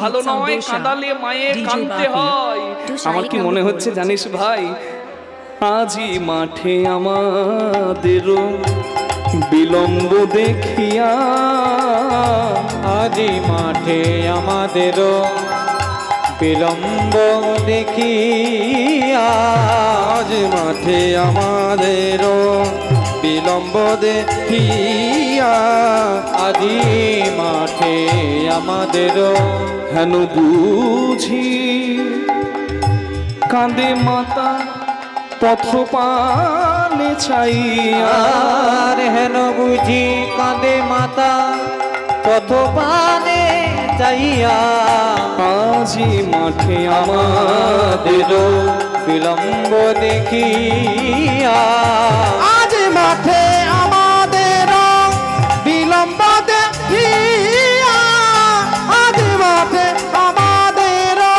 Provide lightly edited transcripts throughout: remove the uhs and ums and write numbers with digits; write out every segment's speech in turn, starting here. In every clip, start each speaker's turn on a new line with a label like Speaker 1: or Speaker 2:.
Speaker 1: ভালো নয়, কাঁদালে মায়ে কাঁদতে হয়। আমার কি মনে হচ্ছে জানিস ভাই, আজি মাঠে আমাদেরও বিলম্ব দেখিয়া,
Speaker 2: আজি মাঠে আমাদেরও বিলম্ব দেখিয়া, আজ মাঠে আমাদেরও বিলম্ব দেখিয়া, আজি মাঠে আমাদেরও
Speaker 1: হেন বুঝি কাঁদে মাতা পথ পানে চাইয়া,
Speaker 2: হেন বুঝি কাঁদে মাতা পথ পানে চাইয়া,
Speaker 1: আজি মাঠে
Speaker 2: আমাদেরও বিলম্ব দেখিয়া, আজ মাঠে আমাদেরও বিলম্ব দেখিয়া, আজ মাঠে আমাদেরও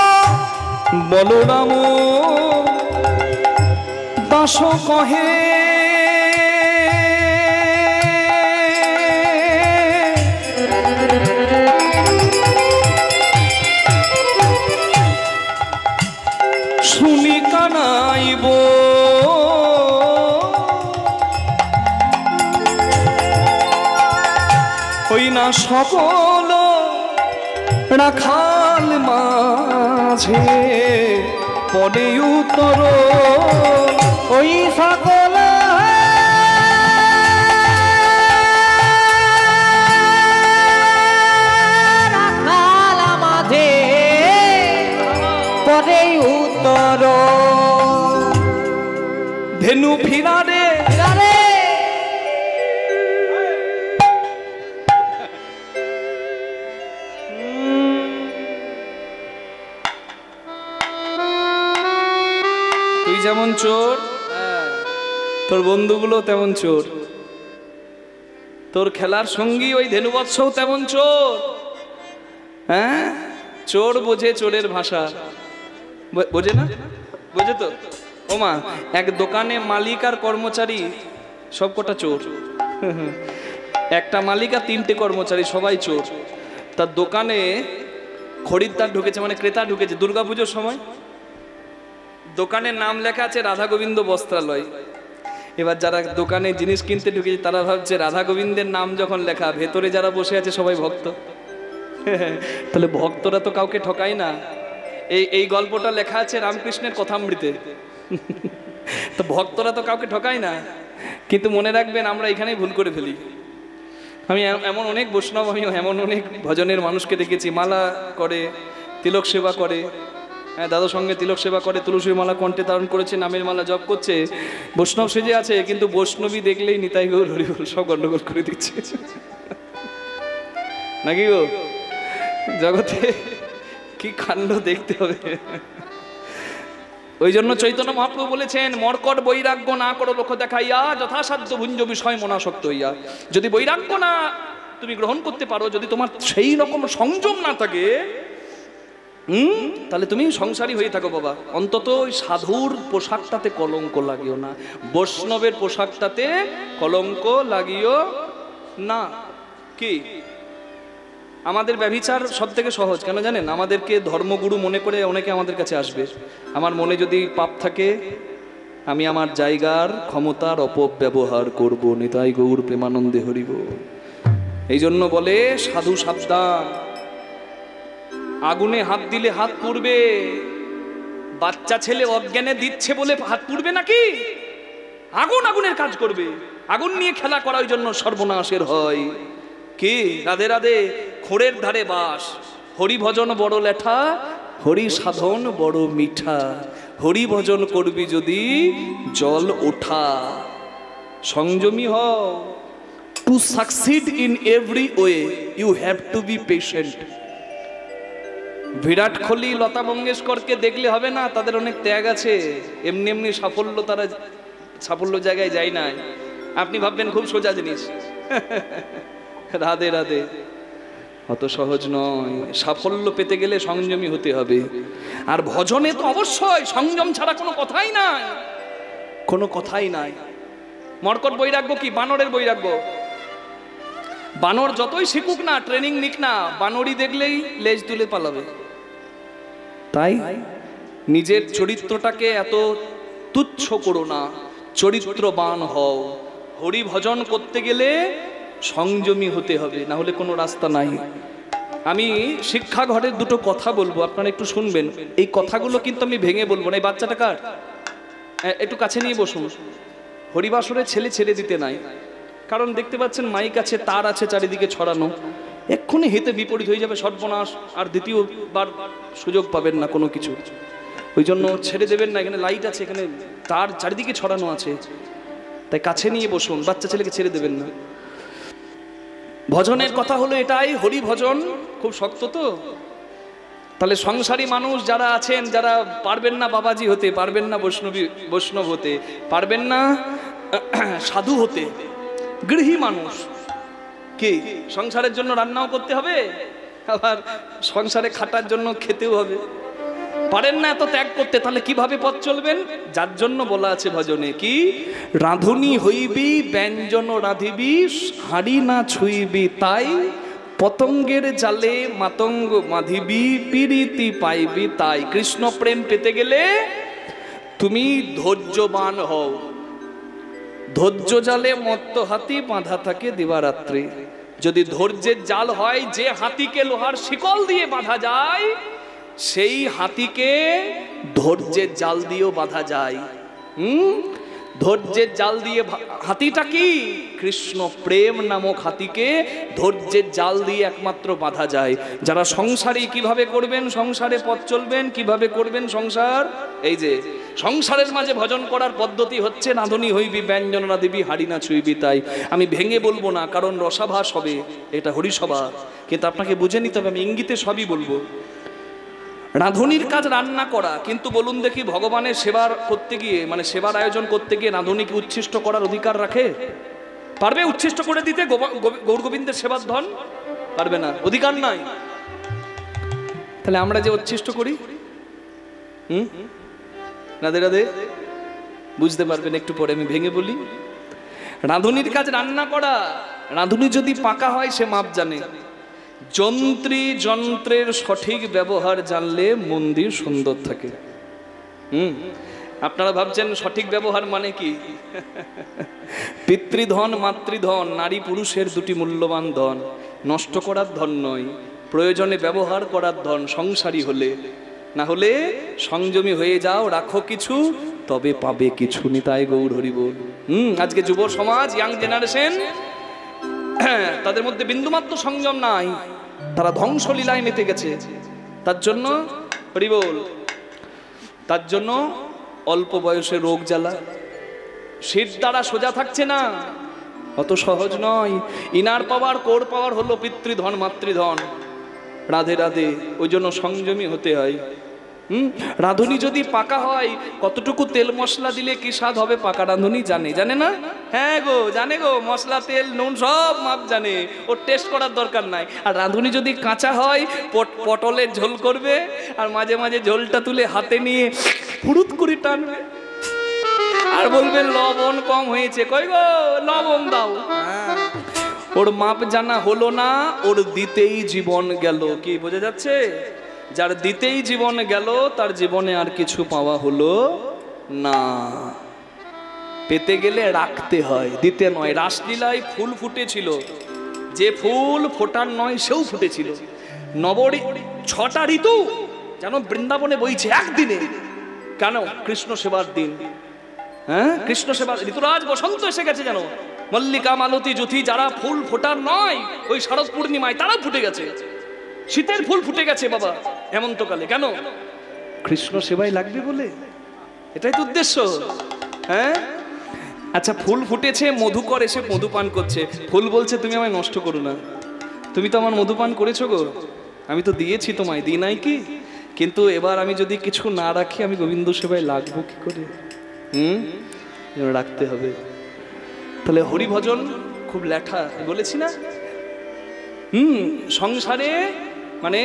Speaker 1: বলরাম দাস কহে, শুনি কানাইব ওই না সকল রাখাল মাঝে পড়ে উত্তর,
Speaker 2: ওই সকল রাখাল মাঝে পড়ে উত্তর,
Speaker 1: ধেনু ফিরারে তুই যেমন চোর, তোর বন্ধুগুলো তেমন চোর, তোর খেলার সঙ্গী ওই ধেনুবৎসও তেমন চোর। হ্যাঁ, চোর বোঝে চোরের ভাষা, বোঝে না? বোঝে তো? ওমা, এক দোকানে মালিক আর কর্মচারী সব কটা চোর, একটা মালিক আর 3টে কর্মচারী সবাই চোর। তার দোকানে খরিদ্দার ঢুকেছে, মানে ক্রেতা ঢুকেছে দুর্গাপুজোর সময়। দোকানের নাম লেখা আছে রাধা গোবিন্দ বস্ত্রালয়। এবার যারা দোকানে জিনিস কিনতে ঢুকেছে তারা ভাবছে রাধা গোবিন্দের নাম যখন লেখা, ভেতরে যারা বসে আছে সবাই ভক্ত। তাহলে ভক্তরা তো কাউকে ঠকায় না। এই গল্পটা লেখা আছে রামকৃষ্ণের কথামৃতে। তো ভক্তরা তো কাউকে ঠকায় না। কিন্তু মনে রাখবেন, আমরা এখানেই ভুল করে ফেলি। আমি এমন অনেক বৈষ্ণব, আমি এমন অনেক ভজনের মানুষকে দেখেছি, মালা করে, তিলক সেবা করে, হ্যাঁ দাদার সঙ্গে তিলক সেবা করে, তুলসীর মালা কণ্ঠে ধারণ করেছে, নামের মালা জপ করছে, বৈষ্ণব সেজে আছে, কিন্তু বৈষ্ণবী দেখলেই নিতাই গৌর হরি বল সব গন্ডগোল করে দিচ্ছে। নাকি গো? জগতে কি কাণ্ড দেখতে হবে। ওই জন্য চৈতন্য মহাপ্রভু বলেছেন, মর্কট বৈরাগ্য না করো লোক দেখাইয়া, যথাসাধ্য ভুঞ্জ বিষয় মনাসক্ত হইয়া। যদি বৈরাগ্য না তুমি গ্রহণ করতে পারো, যদি তোমার সেই রকম সংযম না থাকে, তাহলে তুমি সংসারী হয়ে থাকো বাবা। অন্তত ওই সাধুর পোশাকটাতে কলঙ্ক লাগিও না, বৈষ্ণবের পোশাকটাতে কলঙ্ক লাগিও না। কি আমাদের ব্যভিচার সব থেকে সহজ, কেন জানেন? আমাদেরকে ধর্মগুরু মনে করে অনেকে আমাদের কাছে আসবে। আমার মনে যদি পাপ থাকে, আমি আমার জায়গার ক্ষমতার অপব্যবহার করব। নিতাই গৌর প্রেমানন্দে হরিব। এই জন্য বলে সাধু সাবধান, আগুনে হাত দিলে হাত পুড়বে। বাচ্চা ছেলে অজ্ঞানে দিচ্ছে বলে হাত পুড়বে নাকি? আগুন আগুনের কাজ করবে। আগুন নিয়ে খেলা করা ওই জন্য সর্বনাশের হয়। কি রাধে রাধে, খোঁড়ের ধারে বাস, হরি ভজন বড় লেঠা, হরি সাধন বড় মিঠা। হরি ভজন করবি যদি জল ওঠা। সংযমী হও। To succeed in every way you have to be patient. Virat Kohli, Lata মঙ্গেশকরকে দেখলে হবে না, তাদের অনেক ত্যাগ আছে। এমনি এমনি সাফল্য, তারা সাফল্য জায়গায় যায় না। আপনি ভাববেন খুব সোজা জিনিস। রাধে রাধে, অত সহজ নয়। সাফল্য পেতে গেলে সংযমী হতে হবে। আর ভজনে তো অবশ্যই সংযম ছাড়া কোনো কথাই নাই, কোনো কথাই নাই। মর্কট বৈরাগ্য কি? বানরের বৈরাগ্য। বানর যতই শিখুক না, ট্রেনিং নিক না, বানরই দেখলেই লেজ তুলে পালাবে। তাই নিজের চরিত্রটাকে এত তুচ্ছ করো না, চরিত্রবান হও। হরি ভজন করতে গেলে সংযমী হতে হবে, না হলে কোনো রাস্তা নাই। আমি শিক্ষা ঘরের দুটো কথা বলবো, আপনারা একটু শুনবেন। এই কথাগুলো কিন্তু আমি ভেঙে বলবো না। এই বাচ্চাটা কার? একটু কাছে নিয়ে বসুন। হরিবাসরে ছেলে ছেড়ে দিতে নাই, কারণ দেখতে পাচ্ছেন মাইক আছে, তার আছে চারিদিকে ছড়ানো, এক্ষুনি হিতে বিপরীত হয়ে যাবে, সর্বনাশ, আর দ্বিতীয়বার সুযোগ পাবেন না কোনো কিছু। ওই জন্য ছেড়ে দেবেন না। এখানে লাইট আছে, এখানে তার চারিদিকে ছড়ানো আছে, তাই কাছে নিয়ে বসুন, বাচ্চা ছেলেকে ছেড়ে দেবেন না। ভজনের কথা হলো এটাই, হরি ভজন খুব শক্ত তো। তাহলে সংসারী মানুষ যারা আছেন, যারা পারবেন না বাবাজি হতে, পারবেন না বৈষ্ণব হতে, পারবেন না সাধু হতে, গৃহী মানুষ, কি সংসারের জন্য রান্নাও করতে হবে, আবার সংসারে খাটার জন্য খেতেও হবে, পারেন না এত ত্যাগ করতে, তাহলে কিভাবে পথ চলবেন? যার জন্য বলা আছে ভজনে, কি রাঁধুনি হইবি ব্যঞ্জন রাঁধিবি, হাঁড়ি না ছুঁইবি, তাই পতঙ্গের জালে মাতঙ্গ বাঁধিবি, পিরিতি পাইবি তাই। কৃষ্ণ প্রেম পেতে গেলে তুমি ধৈর্যবান হও। ধৈর্য জালে মত্ত হাতি বাঁধা থাকে দিবারাত্রি। যদি ধৈর্যের জাল হয়, যে হাতিকে লোহার শিকল দিয়ে বাঁধা যায়, সেই হাতিকে ধৈর্যের জাল দিয়েও বাঁধা যায়। ধৈর্যের জাল দিয়ে, হাতিটা কি? কৃষ্ণ প্রেম নামক হাতিকে ধৈর্যের জাল দিয়ে একমাত্র বাঁধা যায়। যারা সংসারী, কিভাবে করবেন সংসারে পথ চলবেন, কিভাবে করবেন সংসার? এই যে সংসারের মাঝে ভজন করার পদ্ধতি হচ্ছে রাঁধুনি হইবি ব্যঞ্জন রাঁধিবি, হাঁড়ি না ছুঁইবি তাই। আমি ভেঙে বলবো না, কারণ রসাভাস হবে, এটা হরিসভা, কিন্তু আপনাকে বুঝে নিতে হবে, আমি ইঙ্গিতে সবই বলবো। রাঁধুনির কাজ রান্না করা, কিন্তু বলুন দেখি, ভগবানের সেবার করতে গিয়ে, মানে সেবার আয়োজন করতে গিয়ে রাঁধুনিকে উচ্ছিষ্ট করার অধিকার রাখে? পারবে উচ্ছিষ্ট করে দিতে গৌর গোবিন্দের সেবার ধন? পারবে না, অধিকার নাই। তাহলে আমরা যে উচ্ছিষ্ট করি, রাধে রাধে, বুঝতে পারবেন একটু পরে, আমি ভেঙে বলি। রাঁধুনির কাজ রান্না করা। রাঁধুনি যদি পাকা হয়, সে মাপ জানে। যন্ত্রী যন্ত্রের সঠিক ব্যবহার জানলে মন্দির সুন্দর থাকে। আপনারা ভাবছেন সঠিক ব্যবহার মানে কি? পিতৃধন মাতৃধন নারী পুরুষের দুটি মূল্যবান ধন, নষ্ট করার ধন নয়, প্রয়োজনে ব্যবহার করার ধন সংসারী হলে। না হলে সংযমী হয়ে যাও, রাখো কিছু তবে পাবে কিছু। নিতাই গৌর হরি বল। আজকে যুব সমাজ, ইয়াং জেনারেশন, তাদের মধ্যে বিন্দুমাত্র সংযম নাই, তারা ধ্বংসলীলায় মেতে গেছে। তার জন্য হরি বল, তার জন্য অল্প বয়সে রোগ জ্বালা, শীত দ্বারা সোজা থাকছে না, অত সহজ নয়। ইনার পাওয়ার কোর পাওয়ার হলো পিতৃধন মাতৃধন। রাধে রাধে, ওই জন্য সংযমী হতে হয়। রাঁধুনি যদি পাকা হয়, কতটুকু তেল মশলা দিলে কি স্বাদ হবে পাকা রাঁধুনি জানে, জানে না? হ্যাঁ গো, জানে গো, মশলা তেল নুন সব মাপ জানে, ওর টেস্ট করার দরকার নাই। আর রাঁধুনি যদি কাঁচা হয়, পটলের ঝোল করবে, আর মাঝে মাঝে ঝোলটা তুলে হাতে নিয়ে ফুরুত করে টানবে, আর বলবেন লবণ কম হয়েছে, কই গো লবণ দাও। ওর মাপ জানা হলো না, ওর দিতেই জীবন গেল। কি বোঝা যাচ্ছে? যার দিতেই জীবন গেল, তার জীবনে আর কিছু পাওয়া হলো না। পেতে গেলে রাখতে হয়, দিতে নয়। রাসলীলায় ফুল ফুটেছিল, যে ফুল ফোটার নয় সেও ফুটেছিল। নবরী 6টা ঋতু যেন বৃন্দাবনে বইছে একদিনে। কেন? কৃষ্ণ সেবার দিন। হ্যাঁ, কৃষ্ণ সেবার। ঋতুরাজ বসন্ত এসে গেছে যেন, মল্লিকা মালতী জ্যোতি, যারা ফুল ফোটার নয় ওই শারদ পূর্ণিমায়, তারা ফুটে গেছে। শীতের ফুল ফুটে গেছে বাবা হেমন্তকালে। কেন? কৃষ্ণ সেবাই লাগবে বলে, এটাই তো উদ্দেশ্য। হ্যাঁ, আচ্ছা, ফুল ফুটেছে, মধুকর এসে মধু পান করছে, ফুল বলছে তুমি আমায় নষ্ট করো না, তুমি তো আমার মধু পান করেছো গো, আমি তো দিয়েছি তোমায়, দিই নাই কি? কিন্তু এবার আমি যদি কিছু না রাখি, আমি গোবিন্দ সেবায় লাগবো কি করে? রাখতে হবে। তাহলে হরিভজন খুব লেখা, বলেছি না? সংসারে মানে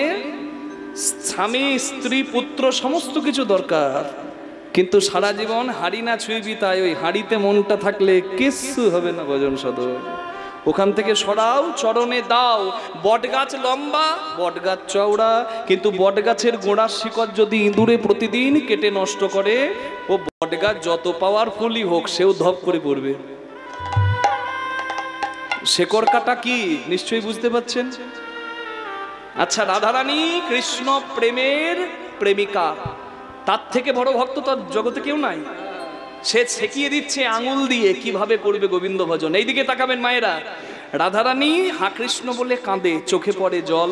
Speaker 1: স্বামী স্ত্রী পুত্র সমস্ত কিছু দরকার, কিন্তু সারা জীবন হাঁড়ি না ছুঁইবি তাই। ওই হাঁড়িতে মনটা থাকলে কিচ্ছু হবে না ভজন সদর। ওখান থেকে সরাও, চরণে দাও। বটগাছ লম্বা, বটগাছ চওড়া, কিন্তু বটগাছের গোড়ার শিকড় যদি ইঁদুরে প্রতিদিন কেটে নষ্ট করে, ও বটগাছ যত পাওয়ারফুলই হোক সেও ধপ করে পড়বে। শেকড় কাটা কি নিশ্চয়ই বুঝতে পারছেন। আচ্ছা, রাধারানী কৃষ্ণ প্রেমের প্রেমিকা, তার থেকে বড় ভক্ত তার জগতে কেউ নাই। সে শেখিয়ে দিচ্ছে আঙুল দিয়ে কিভাবে করবে গোবিন্দ ভজন। এইদিকে তাকাবেন মায়েরা, রাধারানী হা কৃষ্ণ বলে কাঁদে, চোখে পড়ে জল,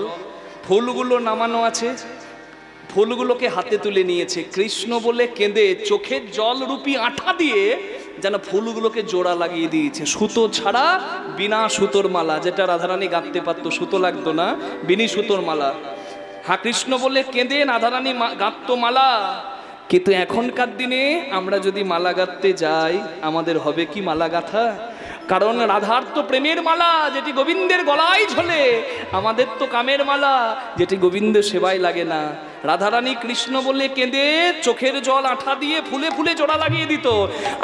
Speaker 1: ফুলগুলো নামানো আছে, ফুলগুলোকে হাতে তুলে নিয়েছে, কৃষ্ণ বলে কেঁদে চোখের জল রূপী আঠা দিয়ে যেন ফুলগুলোকে জোড়া লাগিয়ে দিয়েছে। সুতো ছাড়া বিনা সুতোর মালা, যেটা রাধারানী গাঁথতে পারতো, সুতো লাগতো না, বিনি সুতোর মালা। হা কৃষ্ণ বলে কেঁদে রাধারানী গাঁথতো মালা। কিন্তু এখনকার দিনে আমরা যদি মালা গাঁথতে যাই, আমাদের হবে কি মালা গাঁথা? কারণ রাধার তো প্রেমের মালা, যেটি গোবিন্দের গলায় ঝোলে, আমাদের তো কামের মালা, যেটি গোবিন্দের সেবায় লাগে না। রাধারানী কৃষ্ণ বলে কেঁদে চোখের জল আঠা দিয়ে ফুলে ফুলে জোড়া লাগিয়ে দিত।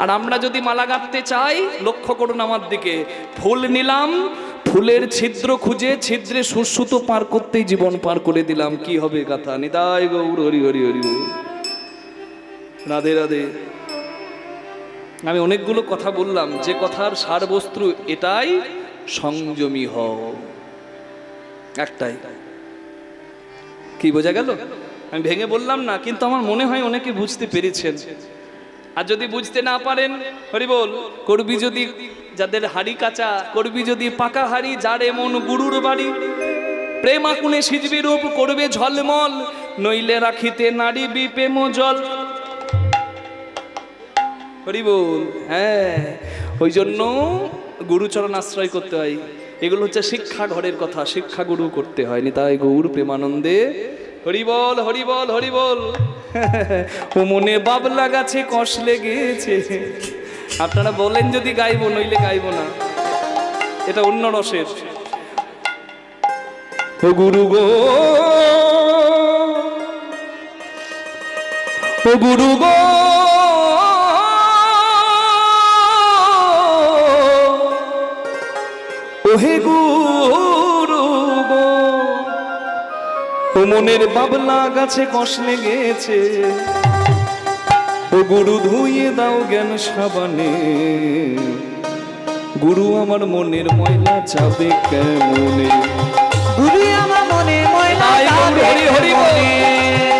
Speaker 1: আর আমরা যদি মালা গাঁথতে চাই, লক্ষ্য করুন আমার দিকে, ফুল নিলাম, ফুলের ছিদ্র খুঁজে ছিদ্রে সুসুতো পার করতেই জীবন পার করে দিলাম। কি হবে গাথা? নিতাই গৌর হরি হরি হরি। রাধে রাধে। আমি অনেকগুলো কথা বললাম, যে কথার সারবস্তু এটাই, সংযমী হও, একটাই। কি বোঝা গেল? আমি ভেঙে বললাম না, কিন্তু আমার মনে হয় অনেকে বুঝতে পেরেছেন। আর যদি বুঝতে না পারেন, হরি বল, করবি যদি যাদের হাড়ি কাঁচা, করবি যদি পাকা হাড়ি, যার এমন গুরুর বাড়ি, প্রেম আকুনে সিজবি রূপ করবে ঝলমল, নইলে রাখিতে নারী বিপেম জল। হরি বল। হ্যাঁ, ওই জন্য গুরুচরণ আশ্রয় করতে হয়। এগুলো হচ্ছে শিক্ষা ঘরের কথা, শিক্ষা গুরু করতে হয়। নিতাই গৌর প্রেমানন্দে হরি বল, হরি বল, হরি বল। ও মনে বাবলা গাছে কষ লেগেছে। আপনারা বলেন যদি গাইবো, নইলে গাইবো না, এটা অন্য রসের। ও গুরু গো, ও গুরু গো, ওহে গুরু গো, ও মনের বাবলা গাছে কষ লেগেছে, ও গুরু ধুইয়ে দাও জ্ঞান সাবানে, গুরু আমার মনের ময়লা যাবে কেমনে,
Speaker 2: গুরু আমার মনের ময়লা যাবে কেমনে,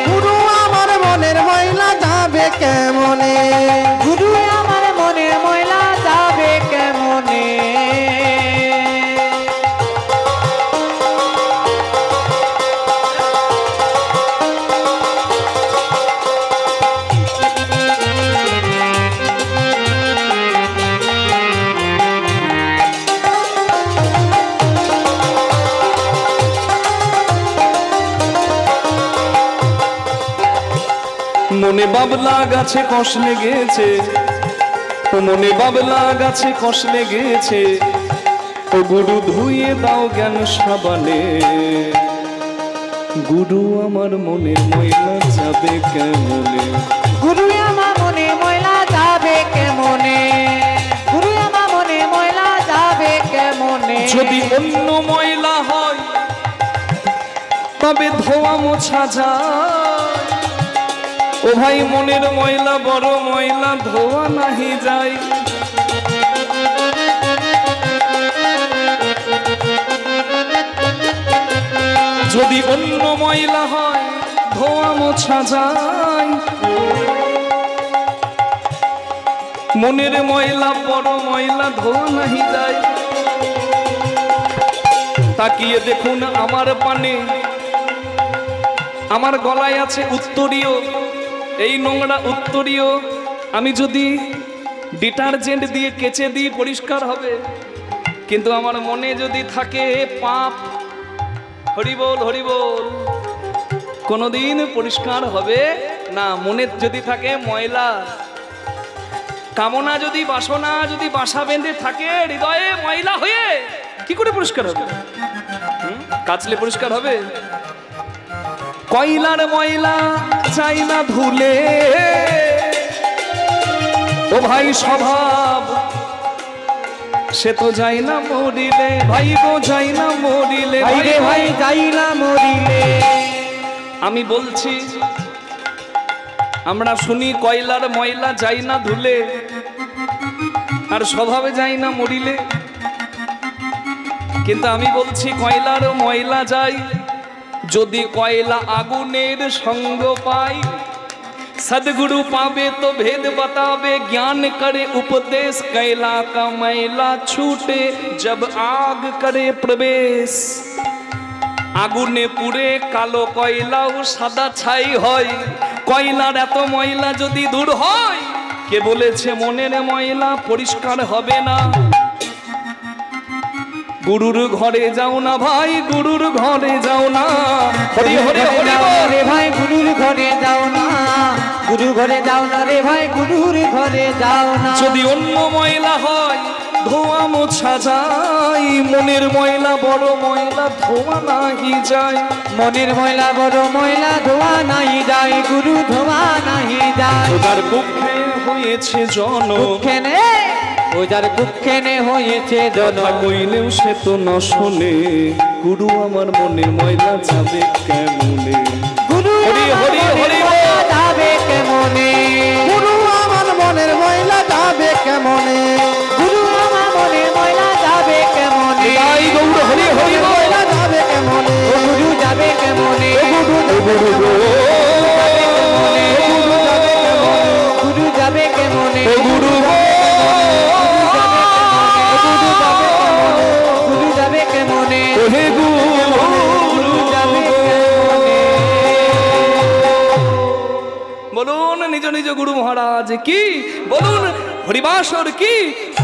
Speaker 2: গুরু আমার মনের ময়লা যাবে কেমনে, গুরু আমার মনের ময়লা যাবে কেমনে।
Speaker 1: মনে বাবলা গাছে কষ লেগেছে, ও মনে বাবলা গাছে কষ লেগেছে, ও গুরু ধুইয়ে দাও জ্ঞান সাবানে, গুরু আমার মনের ময়লা যাবে কেমনে,
Speaker 2: গুরু আমার মনে ময়লা যাবে কেমনে, গুরু আমার মনে ময়লা যাবে কেমনে।
Speaker 1: যদি অন্য ময়লা হয় তবে ধোয়া মোছা যায়, ও ভাই মনের ময়লা বড় ময়লা, ধোয়া নাহি যায়। যদি অন্য ময়লা হয় ধোয়া মোছা যায়, মনের ময়লা বড় ময়লা, ধোয়া নাহি যায়। তাকিয়ে দেখুন আমার পানে, আমার গলায় আছে উত্তরীয়, এই নোংরা উত্তরীয় আমি যদি ডিটারজেন্ট দিয়ে কেচে দিই পরিষ্কার হবে, কিন্তু আমার মনে যদি থাকে পাপ, হরি বল, হরি বল, কোনোদিন পরিষ্কার হবে না। মনে যদি থাকে ময়লা, কামনা যদি বাসনা যদি বাসা বেঁধে থাকে হৃদয়ে ময়লা হয়ে, কি করে পরিষ্কার হবে? কাচলে পরিষ্কার হবে? কয়লার ময়লা চাই না ধুলে, ও ভাই স্বভাব সে তো যাই না মরিলে ভাই গো যাই না মরিলে
Speaker 2: ভাই রে ভাই যাই না মরিলে।
Speaker 1: আমি বলছি আমরা শুনি কয়লার ময়লা যাই না ধুলে, আর স্বভাবে যাই না মরিলে। কিন্তু আমি বলছি কয়লার ময়লা যাই, যদি কয়লা আগুনের সঙ্গ পাই। सदगुरु पावे तो भेद बतावे, ज्ञान करे उपदेश। कैला का मैला छूटे जब आग करे प्रवेश। আগুনে পুড়ে কালো কয়লাও সাদা ছাই হয়। কয়লার এত ময়লা যদি দূর হয়, কে বলেছে মনের ময়লা পরিষ্কার হবে না? গুরুর ঘরে যাও না ভাই, গুরুর ঘরে যাও না। হরি হরি হরি
Speaker 2: রে ভাই গুরুর ঘরে যাও না, গুরু ঘরে যাও না রে ভাই, গুরুর ঘরে যাও না।
Speaker 1: যদি অন্য ময়লা হয় ধোয়া মোছা যায়, মনের ময়লা বড় ময়লা ধোয়া নাহি যায়।
Speaker 2: মনের ময়লা বড় ময়লা ধোয়া নাই যায়, গুরু ধোয়া নাহি যায়।
Speaker 1: ওদার বুকে হয়েছে জনম,
Speaker 2: ওজার বুকখানে হয়েছে জনম।
Speaker 1: কইলেও সে তো না শোনে, গুরু আমার মনের ময়লা যাবে কেমনে?
Speaker 2: গুরু
Speaker 1: হরি হরি হরি
Speaker 2: যাবে কেমনে? গুরু আমার মনের ময়লা যাবে কেমনে? গুরু আমার মনের ময়লা যাবে কেমনে?
Speaker 1: তাই গৌর হরি হরি
Speaker 2: ময়লা যাবে কেমনে? গুরু যাবে কেমনে? গুরু যাবে কেমনে? গুরু যাবে কেমনে?
Speaker 1: বলুন নিজ নিজ গুরু মহারাজ কি, বলুন হরিবাসর কি,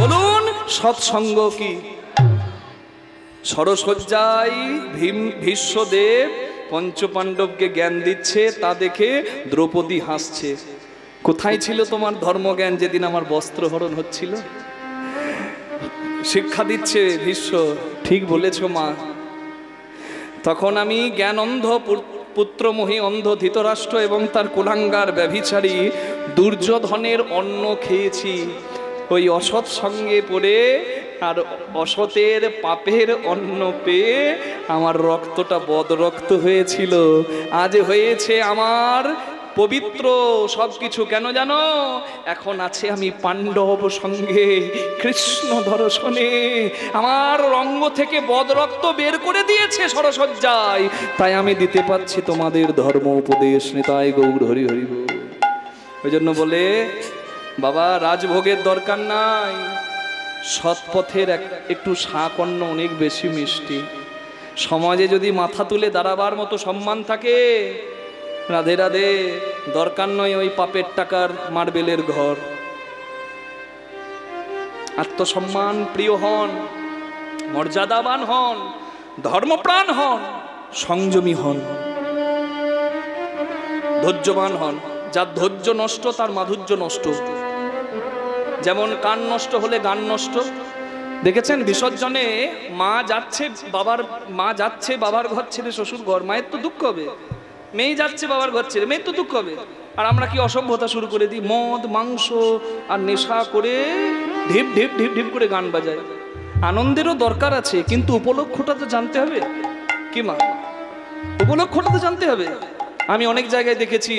Speaker 1: বলুন সৎসঙ্গ কি। সরসজ্জায় ভীষ্মদেব পঞ্চপাণ্ডবকে জ্ঞান দিচ্ছে, তা দেখে দ্রৌপদী হাসছে। কোথায় ছিল তোমার ধর্মজ্ঞান যেদিন আমার বস্ত্র হরণ হচ্ছিল? শিক্ষা দিচ্ছে ভীষ্ম, ঠিক বলেছ মা। তখন আমি জ্ঞান অন্ধ পুত্রমোহী অন্ধ ধৃতরাষ্ট্র এবং তার কুলাঙ্গার ব্যভিচারী দুর্যোধনের অন্ন খেয়েছি। ওই অসৎ সঙ্গে পড়ে আর অসতের পাপের অন্ন পেয়ে আমার রক্তটা বদরক্ত হয়েছিল। আজ হয়েছে আমার পবিত্র সবকিছু। কেন জানো? এখন আছে আমি পাণ্ডব সঙ্গে কৃষ্ণ দর্শনে। আমার রঙ্গ থেকে বদরক্ত বের করে দিয়েছে সরসজ্জায়, তাই আমি দিতে পারছি তোমাদের ধর্ম উপদেশ। নিতাই গৌর হরি হরি বল। ওই জন্য বলে বাবা রাজভোগের দরকার নাই, সৎপথের একটু শাক অন্ন অনেক বেশি মিষ্টি। সমাজে যদি মাথা তুলে দাঁড়াবার মতো সম্মান থাকে, রাধে রাধে, দরকার নয় ওই পাপের টাকার মার্বেলের ঘর। আত্মসম্মান প্রিয় হন, মর্যাদাবান হন, ধর্মপ্রাণ হন, সংযমী হন, ধৈর্যবান হন। যার ধৈর্য নষ্ট তার মাধুর্য নষ্ট। যেমন কান নষ্ট হলে গান নষ্ট। দেখেছেন বিসর্জনে মা যাচ্ছে বাবার ঘর ছেড়ে শ্বশুর ঘর, মায়ের তো দুঃখ হবে। মেয়ে যাচ্ছে বাবার ঘর ছেড়ে, মেয়ের তো দুঃখ হবে। আর আমরা কি অসভ্যতা শুরু করে দিই, মদ মাংস আর নেশা করে ঢিপ ঢিপ ঢিপ ঢিপ করে গান বাজায়। আনন্দেরও দরকার আছে, কিন্তু উপলক্ষটা তো জানতে হবে। কি মা, উপলক্ষটা তো জানতে হবে। আমি অনেক জায়গায় দেখেছি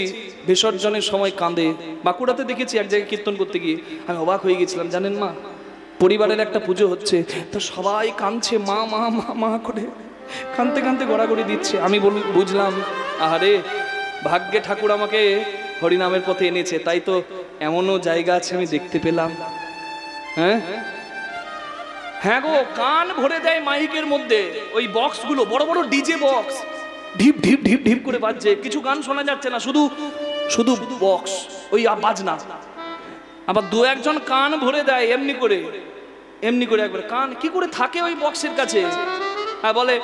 Speaker 1: বিসর্জনের সময় কাঁদে। বাঁকুড়াতে দেখেছি এক জায়গায় কীর্তন করতে গিয়ে, আমি অবাক হয়ে গেছিলাম। জানেন মা, পরিবারের একটা পুজো হচ্ছে, তো সবাই কাঁদছে মা মা মা মা করে, কাঁদতে কাঁদতে গড়াগড়ি দিচ্ছে। আমি বুঝলাম, আহারে ভাগ্যে ঠাকুর আমাকে হরিনামের পথে এনেছে, তাই তো এমনও জায়গা আছে আমি দেখতে পেলাম। হ্যাঁ হ্যাঁ গো, কান ভরে দেয় মাইকের মধ্যে ওই বক্সগুলো, বড় বড় ডিজে বক্স, ঢিপ ঢিপ ঢিপ ঢিপ করে বাজছে। কিছু গান শোনা যাচ্ছে না, শুধু শুধু বক্স, ওই বাজনা। আবার দু একজন কান ভরে দেয় এমনি করে একবার কান কি করে থাকে ওই বক্সের কাছে, আর বলে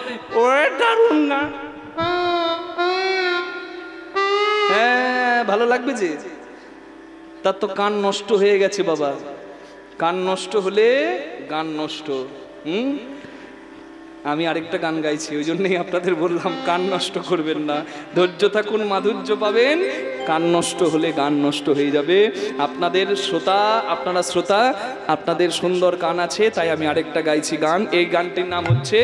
Speaker 1: ওরে দারুণ না। হ্যাঁ ভালো লাগবে যে, তার তো কান নষ্ট হয়ে গেছে বাবা। কান নষ্ট হলে গান নষ্ট। আমি আরেকটা গান গাইছি, ওই জন্যই আপনাদের বললাম কান নষ্ট করবেন না, ধৈর্য থাকুন, মাধুর্য পাবেন। কান নষ্ট হলে গান নষ্ট হয়ে যাবে। আপনাদের শ্রোতা, আপনারা শ্রোতা, আপনাদের সুন্দর কান আছে, তাই আমি আরেকটা গাইছি গান। এই গানটির নাম হচ্ছে,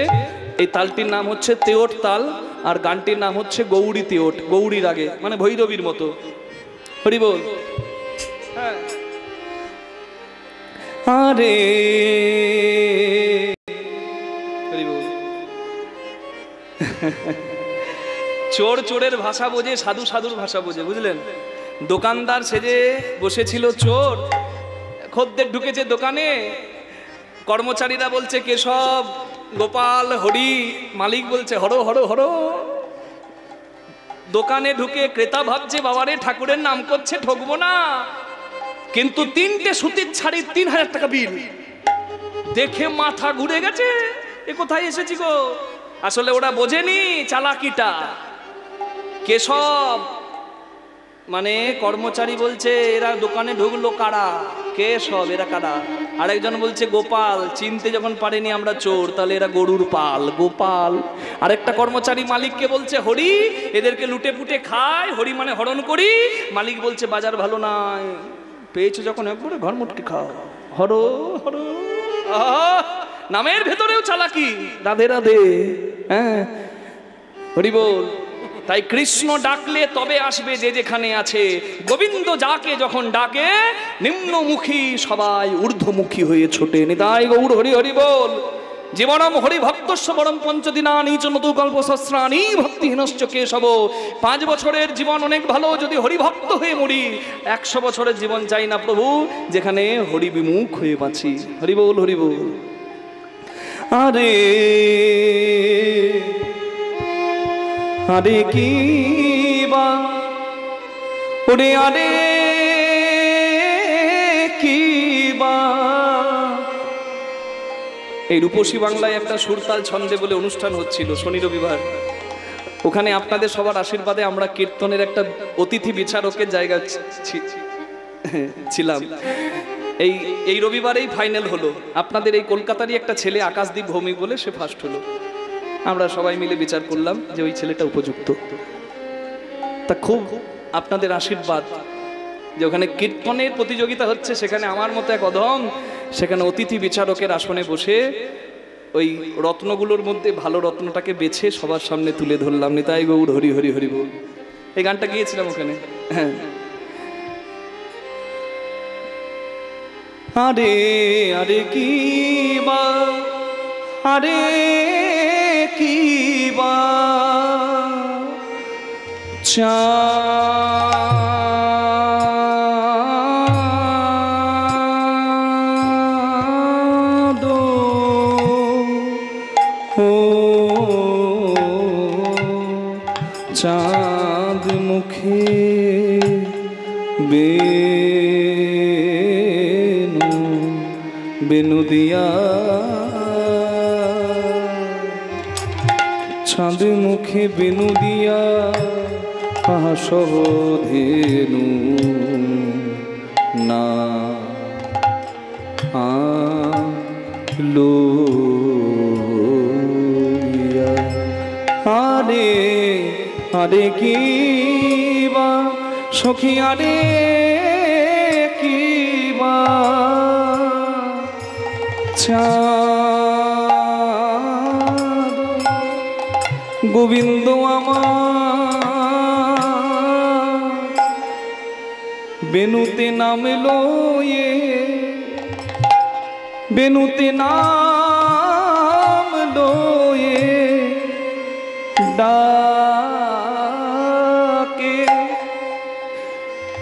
Speaker 1: এই তালটির নাম হচ্ছে তেওট তাল, আর গানটির নাম হচ্ছে গৌরী তেওট, গৌরীর আগে, মানে ভৈরবীর মতো। হরি বল। হ্যাঁ। আরে চোর চোরের ভাষা বোঝে, সাধু সাধুর ভাষা বোঝে, বুঝলেন? দোকানদার সেজে বসেছিল চোর, খদ্দের ঢুকেছে দোকানে, কর্মচারীরা বলছে কেশব, গোপাল, হরি, মালিক বলছে হর হর হর। দোকানে ঢুকে ক্রেতা ভাবছে বাবারে ঠাকুরের নাম করছে, ঠকবো না, কিন্তু 3টে সুতির শাড়ি 3000 টাকা বিল দেখে মাথা ঘুরে গেছে, এ কোথায় এসেছি গো। আসলে ওরা বোঝেনি চালাকিটা। কেশব মানে কর্মচারী বলছে এরা দোকানে ঢুকলো কারা, কেশব, এরা কারা। আরেকজন বলছে গোপাল, চিনতে যখন পারেনি আমরা চোর, তাহলে এরা গরুর পাল, গোপাল। আরেকটা কর্মচারী মালিককে বলছে হরি, এদেরকে লুটে পুটে খায়, হরি মানে হরণ করি। মালিক বলছে বাজার ভালো নাই, পেয়েছো যখন একবারে ঘর মুটকে খাও, হর হর। নামের ভেতরেও চালাকি, রাধে রাধে। হ্যাঁ, হরি বল। তাই কৃষ্ণ ডাকলে তবে আসবে যে যেখানে আছে। গোবিন্দ যাকে যখন ডাকে, নিম্নমুখী সবাই ঊর্ধ্বমুখী হয়ে ছোটে। নিতাই গৌর হরি হরি বল। জীবনম হরি ভক্তস্য বরম পঞ্চদিনানি চ নতু কল্প সহস্রাণি ভক্তিহীনশ্চ কেশব। 5 বছরের জীবন অনেক ভালো, যদি হরিভক্ত হয়ে মরি। 100 বছরের জীবন চাই না প্রভু, যেখানে হরি বিমুখ হয়ে বাঁচি। হরি বল হরি বল। আরে আরে কি বা, ওরে আরে কি বা। এই রূপসী বাংলায় একটা সুরতাল ছন্দে বলে অনুষ্ঠান হচ্ছিল শনি রবিবার। ওখানে আপনাদের সবার আশীর্বাদে আমরা কীর্তনের একটা অতিথি বিচারকের জায়গা ছিলাম। এই রবিবারেই ফাইনাল হলো। আপনাদের এই কলকাতারই একটা ছেলে আকাশদীপ ভৌমিক বলে, সে ফার্স্ট হলো। আমরা সবাই মিলে বিচার করলাম যে ওই ছেলেটা উপযুক্ত। তা খুব আপনাদের আশীর্বাদ যে ওখানে কীর্তনের প্রতিযোগিতা হচ্ছে, সেখানে আমার মতো এক অধম সেখানে অতিথি বিচারকের আসনে বসে ওই রত্নগুলোর মধ্যে ভালো রত্নটাকে বেছে সবার সামনে তুলে ধরলাম। নিতাই গৌর হরি হরি হরি বল। এই গানটা গিয়েছিলাম ওখানে। হ্যাঁ। আরে আরে কি বা, আরে কি বা, চাঁদ ও চাঁদ মুখে বেনু দিয়া, চাঁদ মুখে বেনু দিয়া, পাশব ধেনু না আলো। আরে আরে কি বা সখী, আরে কি বা, চাঁদ গোবিন্দ আমার বেনুতে নামলো, বেনুতে নামলো, ডাকে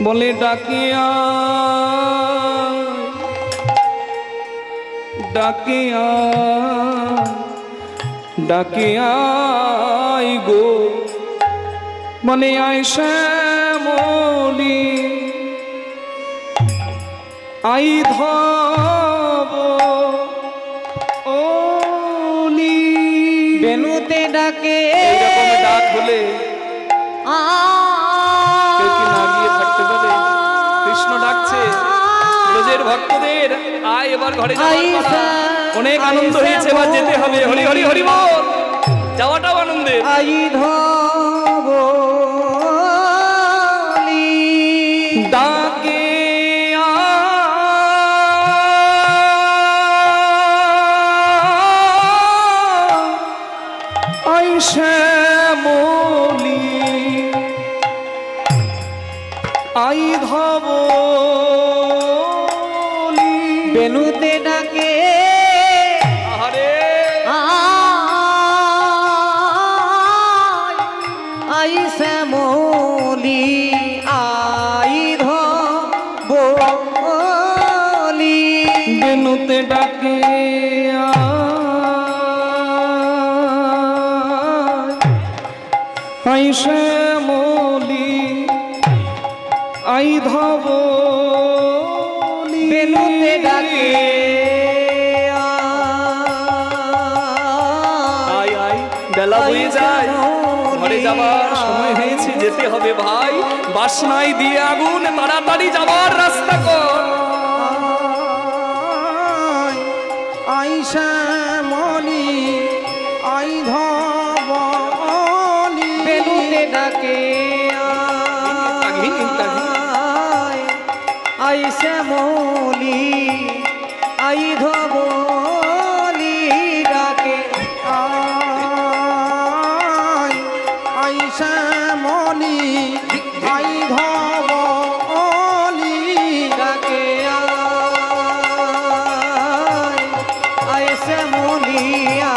Speaker 1: বলে ডাকে ডাকে ডাকে আই গো, বলে আই শ্যামলি, আই ধব ওলি।
Speaker 2: বেনুতে ডাকে,
Speaker 1: এইরকম ডাক হলে কেউ কি না গিয়ে থাকতে পারে? কৃষ্ণ ডাকছে ব্রজের ভক্তদের, আয় এবার ঘরে যাওয়ার পালা। অনেক আনন্দ হয়েছে, এবার যেতে হবে। হরি হরি হরি বল। যাওয়াটাও আনন্দের।
Speaker 2: আই ধবলি
Speaker 1: ডাকে আই শ্যামলি আই ধবলি
Speaker 2: বেনুতে ডাকে
Speaker 1: আরে
Speaker 2: আই শ্যামলি আই ধবলি
Speaker 1: বেনুতে ডাকে আই শ্যামলি আই ধবলি
Speaker 2: বেনুতে ডাকে
Speaker 1: আই আই বেলা হয়ে যায়, ঘরে যাবার সময় হয়েছে, যেতে হবে ভাই। বাসনায় দিয়ে আগুন, তাড়াতাড়ি যাবার রাস্তা কর।
Speaker 2: আই শ্যামলি আই ধবলি বেনুতে ডাকে আই শ্যামলি আই ধবলি ডাকে আই শ্যামলি আই ধবলি ডাকে আই শ্যামলি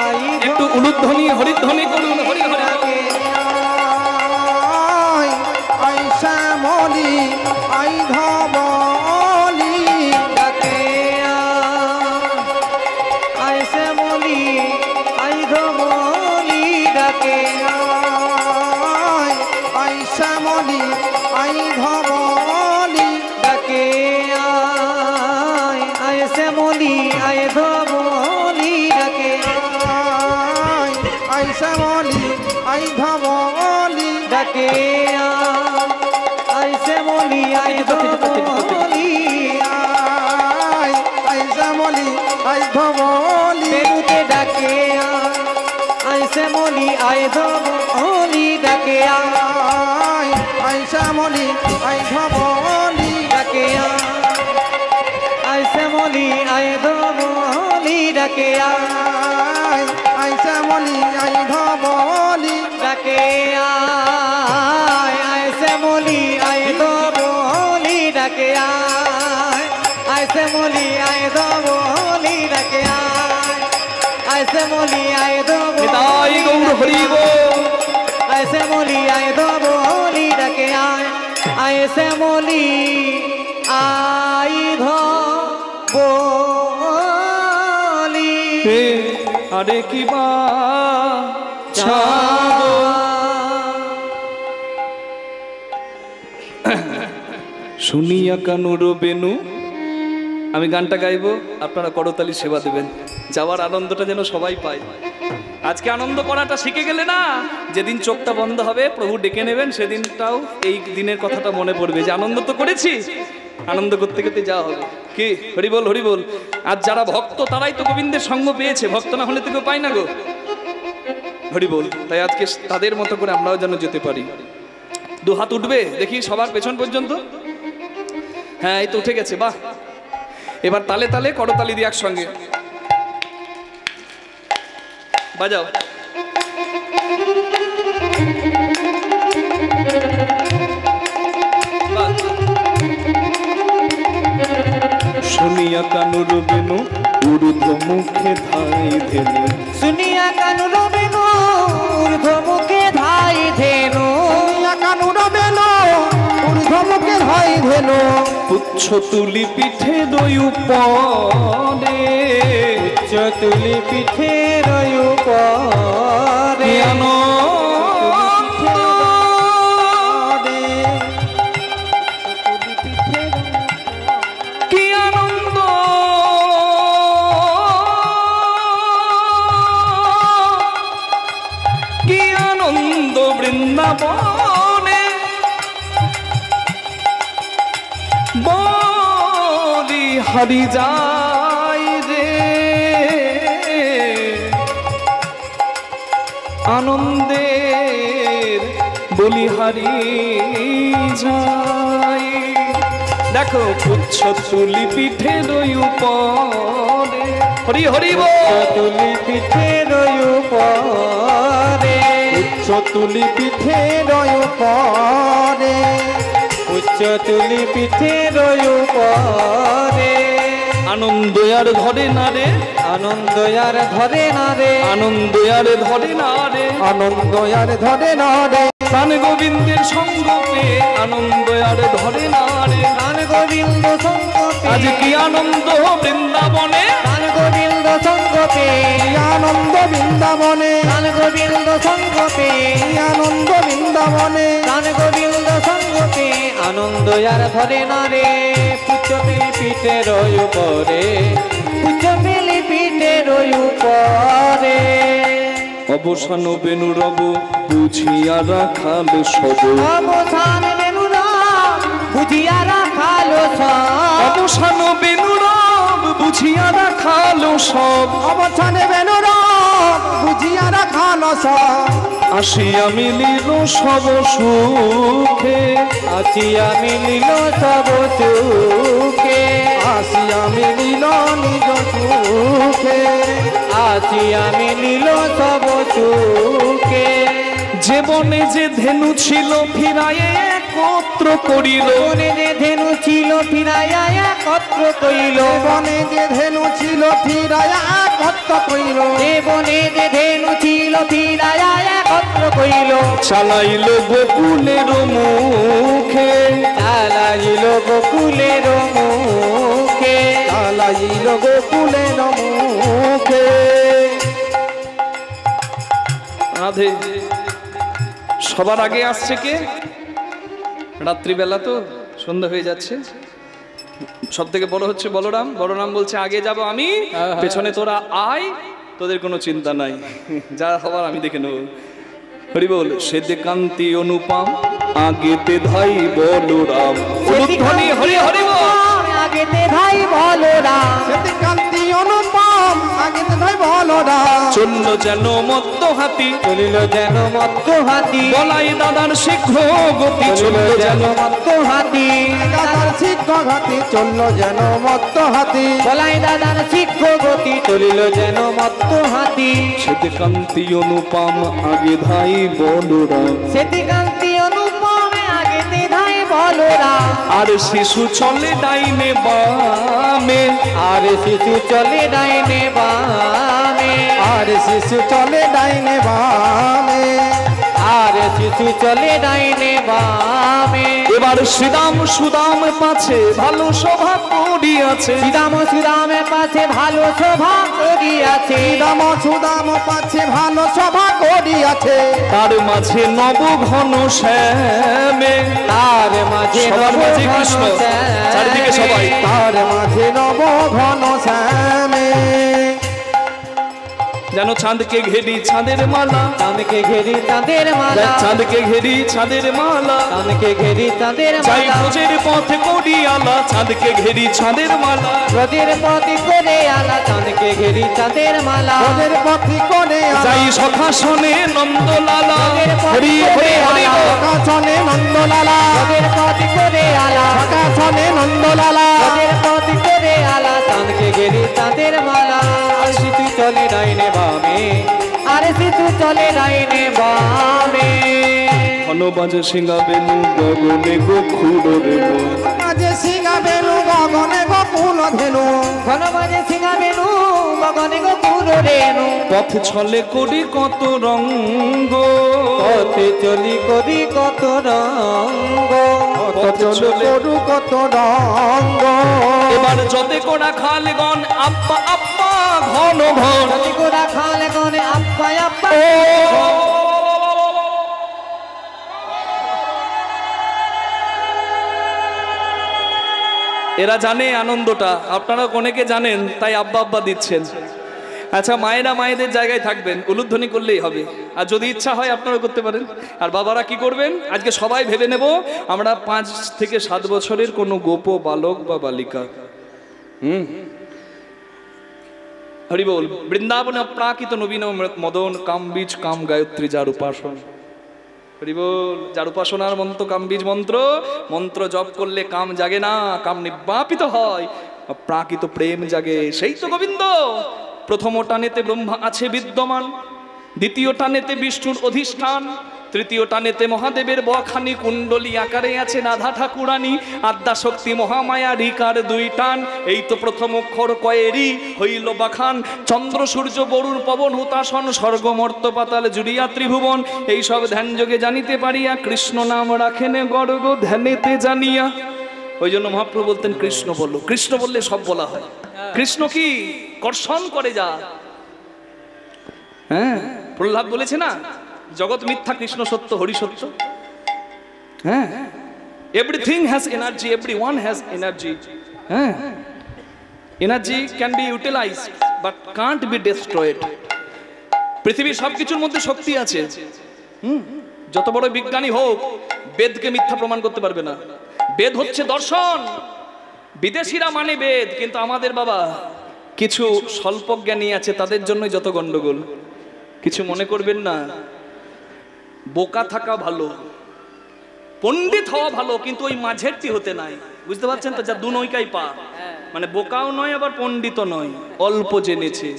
Speaker 2: আই
Speaker 1: একটু উলুধ্বনি হরিধ্বনি করুন। হরি হরি
Speaker 2: ডাকে আই শ্যামলি আই ধবলি ডাকে আই শ্যামলি আই ধবলি ডাকে আই শ্যামলি আই ধবলি ডাকে আই শ্যামলি আই ধবলি ডাকে আই শ্যামলি আই ধবলি ডাকে আই শ্যামলি আই ধবলি আই শ্যামলি আই ধবলি বেনুতে ডাকে আই শ্যামলি আই ধবলি ডাকে আই শ্যামলি আই ধবলি ডাকে আই শ্যামলি আই ধবলি ডাকে আই শ্যামলি আই ধবলি ডাকে আই শ্যামলি আই ধবলি ডাকে আই শ্যামলি আই ধবলি ডাকে আই শ্যামলি আই
Speaker 1: তাই গৌর হরি বল।
Speaker 2: আই শ্যামলি আই ধবলি ডাকে আই শ্যামলি আই ধবলি
Speaker 1: হে আরে কি বা শুনিয়া কানুর বেনু। আমি গানটা গাইবো, আপনারা করতালি সেবা দেবেন। যাওয়ার আনন্দটা যেন সবাই পায়। আজকে আনন্দ করাটা শিখে গেলে না, যেদিন চোখটা বন্ধ হবে প্রভু ডেকে নেবেন, সেদিনটাও এই দিনের কথাটা মনে পড়বে যে আনন্দ তো করেছি, আনন্দ করতে করতে যাওয়া হবে। কি হরি বল হরি বল। আর যারা ভক্ত তারাই তো গোবিন্দের সঙ্গ পেয়েছে, ভক্ত না হলে তো কেউ পায় না গো। হরি বল। তাই আজকে তাদের মতো করে আমরাও যেন যেতে পারি। দু হাত উঠবে দেখি সবার পেছন পর্যন্ত। হ্যাঁ এই তো উঠে গেছে, বাহ। এবার তালে তালে করতালি দিয়ে একসঙ্গে বাজাও। শুনিয়া কানুর বেনু ঊর্ধ্ব মুখে ধাই ধেনু।
Speaker 2: শুনিয়া কানুর বেনু ঊর্ধ্ব মুখে ধাই ধেনু। কানুর বেনু ঊর্ধ্ব মুখে ধাই ধেনু।
Speaker 1: পুচ্ছ তুলি পিঠে দই উপরে,
Speaker 2: উচ্চ তুলি পিঠে রই উপরে।
Speaker 1: কি আনন্দ কি আনন্দ বৃন্দাবনে বলি হারি যায় রে। আনন্দের বলিহারি যাই। দেখো পুচ্ছ তুলি পিঠের উপরে, হরি হরি
Speaker 2: তুলি পিঠের উপরে, উচ্চ তুলি পিঠের উপরে, উচ্চ তুলি পিঠের উপরে।
Speaker 1: আনন্দ আর ধরে না রে,
Speaker 2: আনন্দ আর ধরে না রে,
Speaker 1: আনন্দ আর ধরে না রে,
Speaker 2: আনন্দ আর ধরে না রে।
Speaker 1: প্রাণ গোবিন্দের সঙ্গ পেয়ে আনন্দ আর ধরে না রে।
Speaker 2: প্রাণ গোবিন্দ সঙ্গ
Speaker 1: আজ
Speaker 2: পেয়ে,
Speaker 1: কি আনন্দ বৃন্দাবনে,
Speaker 2: প্রাণ গোবিন্দ সঙ্গ পেয়ে,
Speaker 3: আনন্দ বৃন্দাবনে,
Speaker 2: প্রাণ গোবিন্দ সঙ্গ পেয়ে,
Speaker 3: আনন্দ বৃন্দাবনে,
Speaker 2: প্রাণ গোবিন্দ সঙ্গ পেয়ে আনন্দ আর ধরে না রে। পুচ্ছ পিলি পিঠের উপরে, পুচ্ছ পিলি পিঠের উপরে।
Speaker 1: অবসান বেনু রব বুঝিয়া রাখাল সব,
Speaker 2: অবসান বেনুরা বুঝিয়া রাখালো সব,
Speaker 1: অবসান বেনু রব বুঝিয়া রাখাল সব।
Speaker 3: অবসানে বেনুরব বুঝিয়া রাখালো সব,
Speaker 1: আসিয়া মিলিল সব সুখে,
Speaker 2: আসিয়া মিলিল সব সুখে,
Speaker 3: আসিয়া মিলিল নিজ সুখে,
Speaker 2: আসিয়া মিলিল সব সুখে।
Speaker 1: যে বনে যে ধেনু ছিল ফিরায়ে একত্র করিল,
Speaker 2: বনে যে ধেনু ছিল ফিরাইয়া একত্র কইল,
Speaker 3: বনে যে ধেনু ছিল ফিরায়া একত্র কইল,
Speaker 2: যে বনে যে ধেনু ছিল ফিরাইয়া একত্র কইল।
Speaker 1: চালাইল গোকুলের মুখে,
Speaker 2: চালাইল গোকুলের মুখে,
Speaker 3: চালাইল গোকুলের মুখে।
Speaker 1: রাধে সবার আগে আসছে কে? রাত্রিবেলা তো সন্ধ্যা হয়ে যাচ্ছে, সব থেকে বড় হচ্ছে বলরাম। বলরাম বলছে আগে যাব আমি, পেছনে তোরা আয়, তোদের কোনো চিন্তা নাই, যা হবার আমি দেখে নেব। হরি বল। সেদে কান্তি অনুপম আগেতে ধাই বলরাম, ধ্বনি হরি হরি বল।
Speaker 2: আগেতে ভাই বলরাম,
Speaker 3: সেটি কান্তি অনুপম আগে তো ভাই বলরাম,
Speaker 1: চলল যেন মত্ত হাতি,
Speaker 2: চলিল যেন মত্ত হাতি,
Speaker 1: বলাই দাদার শীঘ্র গতি,
Speaker 2: চলিল
Speaker 1: চলল
Speaker 2: যেন
Speaker 1: যেন
Speaker 2: মত্ত হাতি,
Speaker 3: দাদার শিক্ষক হাতি চলল যেন মত্ত হাতি,
Speaker 2: বলাই দাদার শিক্ষ গতি, চলিল যেন মত্ত হাতি।
Speaker 1: সেদে কান্তি অনুপম আগে ধাই বলরাম,
Speaker 2: সেটি কান্তি অনুপমে আগেতে ধাই বলরাম,
Speaker 1: আর শিশু চলে ডাইনে বামে,
Speaker 2: আর শিশু চলে ডাইনে বামে,
Speaker 3: আর শিশু চলে ডাইনে বামে,
Speaker 2: আর শিশু চলে ডাইনে বামে।
Speaker 1: এবার শ্রীরাম সুদাম পাছে ভালো সভা করিয়াছে,
Speaker 2: শ্রীরাম শ্রীরামের পাশে ভালো সভা করিয়াছে,
Speaker 3: দাম সুদাম পাচ্ছে ভালো সভা করিয়াছে,
Speaker 1: তার মাঝে নব ঘন শ্যামে,
Speaker 2: তার মাঝে
Speaker 1: সবার মাঝে কৃষ্ণ, চারিদিকে সবাই।
Speaker 3: তার মাঝে নব ঘন শ্যামে,
Speaker 1: যেন চাঁদকে ঘেরি চাঁদের মালা,
Speaker 2: চাঁদকে ঘেরি চাঁদের মালা,
Speaker 1: চাঁদকে ঘেরি চাঁদের মালা,
Speaker 2: চাঁদকে ঘেরি চাঁদের
Speaker 1: যাই
Speaker 2: মালা,
Speaker 1: ব্রজের পথে করি আলা, চাঁদকে ঘেরি চাঁদের মালা,
Speaker 2: ব্রজের পথে করে আলা, চাঁদকে ঘেরি চাঁদের মালা,
Speaker 3: ওদের পথি করে
Speaker 1: যাই সখাসনে নন্দলালা, হরি হরি হরি বল।
Speaker 3: আকাশনে নন্দলালা,
Speaker 2: ব্রজের পথে করে আলা,
Speaker 3: আকাশনে নন্দলালা,
Speaker 2: ব্রজের পথে করে আলা, চাঁদকে ঘেরি চাঁদের মালা। আর শিশু চলে ডাইনে বামে, আর শিশু চলে ডাইনে বামে,
Speaker 1: ঘন বাজে সিংহা বেনু গগনে গোখুর রেণু,
Speaker 3: মাঝে সিংহা বেনু গগনে গোকুল ধেনু,
Speaker 2: ঘন বাজে সিংহা বেনু গগনে গোকুল রেণু,
Speaker 1: পথ ছলে করি কত রঙ্গ,
Speaker 2: পথে চলি করি কত রঙ্গ,
Speaker 1: পথ চলে
Speaker 3: করু কত রঙ্গ,
Speaker 1: এবার যতে কোড়া খালগণ আপ্পা আপ্পা ঘন ঘন,
Speaker 2: যদি গোড়া খালে গনে আপ্পা আপ্পা,
Speaker 1: এরা জানে আনন্দটা, আপনারা অনেকে জানেন, তাই আব্বা আব্বা দিচ্ছেন। আচ্ছা, মায়েরা মায়েদের জায়গায় থাকবেন, উলুধ্বনি করলেই হবে, আর যদি ইচ্ছা হয় আপনারা করতে পারেন। আর বাবারা কি করবেন, আজকে সবাই ভেবে নেব আমরা 5 থেকে 7 বছরের কোনো গোপ বালক বা বালিকা, হরি বল। বৃন্দাবনে অপ্রাকৃত নবীন মদন কাম বীজ কাম গায়ত্রী যার উপাসন। হরি বল। যার উপাসনার মন্ত্র কাম বীজ মন্ত্র, মন্ত্র জপ করলে কাম জাগে না, কাম নির্বাপিত হয়, অপ্রাকৃত প্রেম জাগে, সেই তো গোবিন্দ। প্রথম টানেতে ব্রহ্মা আছে বিদ্যমান, দ্বিতীয় টানেতে বিষ্ণুর অধিষ্ঠান, তৃতীয় টানেতে মহাদেবের বখানি কুণ্ডলী আকারে আছে রাধা ঠাকুরানী, আদ্যা শক্তি মহামায়া রিকার দুই টান, এই তো প্রথম অক্ষর কয়েরি হইল বাখান, চন্দ্র সূর্য বরুণ পবন হুতাসন, স্বর্গ মর্ত পাতাল জুড়িয়া ত্রিভুবন, এই সব ধ্যান যোগে জানিতে পারিয়া, কৃষ্ণ নাম রাখেন গর্গ ধ্যানেতে জানিয়া। ওই জন্য মহাপ্রভু বলতেন কৃষ্ণ বলো, কৃষ্ণ বললে সব বলা হয়। কৃষ্ণ কি কর্ষণ করে যা, হ্যাঁ প্রহ্লাদ বলেছে না, জগৎ মিথ্যা কৃষ্ণ সত্য হরি সত্য। হ্যাঁ, everything has energy, everyone has energy. হ্যাঁ, energy can be utilized but can't be destroyed. পৃথিবীর সবকিছুর মধ্যে শক্তি আছে। যত বড় বিজ্ঞানী হোক, বেদকে মিথ্যা প্রমাণ করতে পারবে না। বেদ হচ্ছে দর্শন, বিদেশিরা মানে বেদ, কিন্তু আমাদের বাবা কিছু স্বল্পজ্ঞানী আছে, তাদের জন্যই যত গন্ডগোল। কিছু মনে করবেন না, বোকা থাকা ভালো, পণ্ডিত হওয়া ভালো, কিন্তু ওই মাঝেরটি হতে নাই। বুঝতে পারছেন তো, যা দু নৌকাই পা, মানে বোকাও নয় আবার পণ্ডিতও নয়, অল্প জেনেছে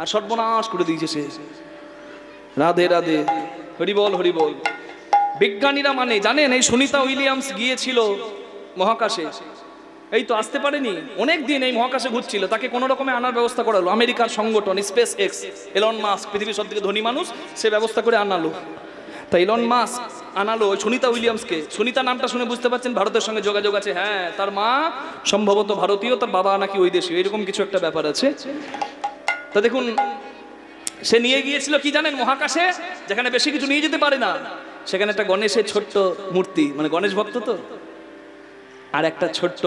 Speaker 1: আর সর্বনাশ করে দিয়েছে সে। রাধে রাধে, হরি বল হরি বল। বিজ্ঞানীরা মানে জানেন, এই সুনিতা উইলিয়ামস গিয়েছিল মহাকাশে, এই তো আসতে পারেনি, অনেক দিন এই মহাকাশে ঘুরছিল, তাকে কোনো রকমে আনার ব্যবস্থা করালো আমেরিকার সংগঠন স্পেস এক্স, এলন মাস্ক, পৃথিবীর সবথেকে ধনী মানুষ, সে ব্যবস্থা করে আনালো। তাই এলন মাস্ক আনালো ওই সুনিতা উইলিয়ামসকে। সুনিতা নামটা শুনে বুঝতে পারছেন ভারতের সঙ্গে যোগাযোগ আছে। হ্যাঁ, তার মা সম্ভবত ভারতীয়, তার বাবা নাকি ওই দেশীয়, এরকম কিছু একটা ব্যাপার আছে। তা দেখুন, সে নিয়ে গিয়েছিল কি জানেন, মহাকাশে যেখানে বেশি কিছু নিয়ে যেতে পারে না, সেখানে একটা গণেশের ছোট্ট মূর্তি, মানে গণেশ ভক্ত তো, আর একটা ছোট্ট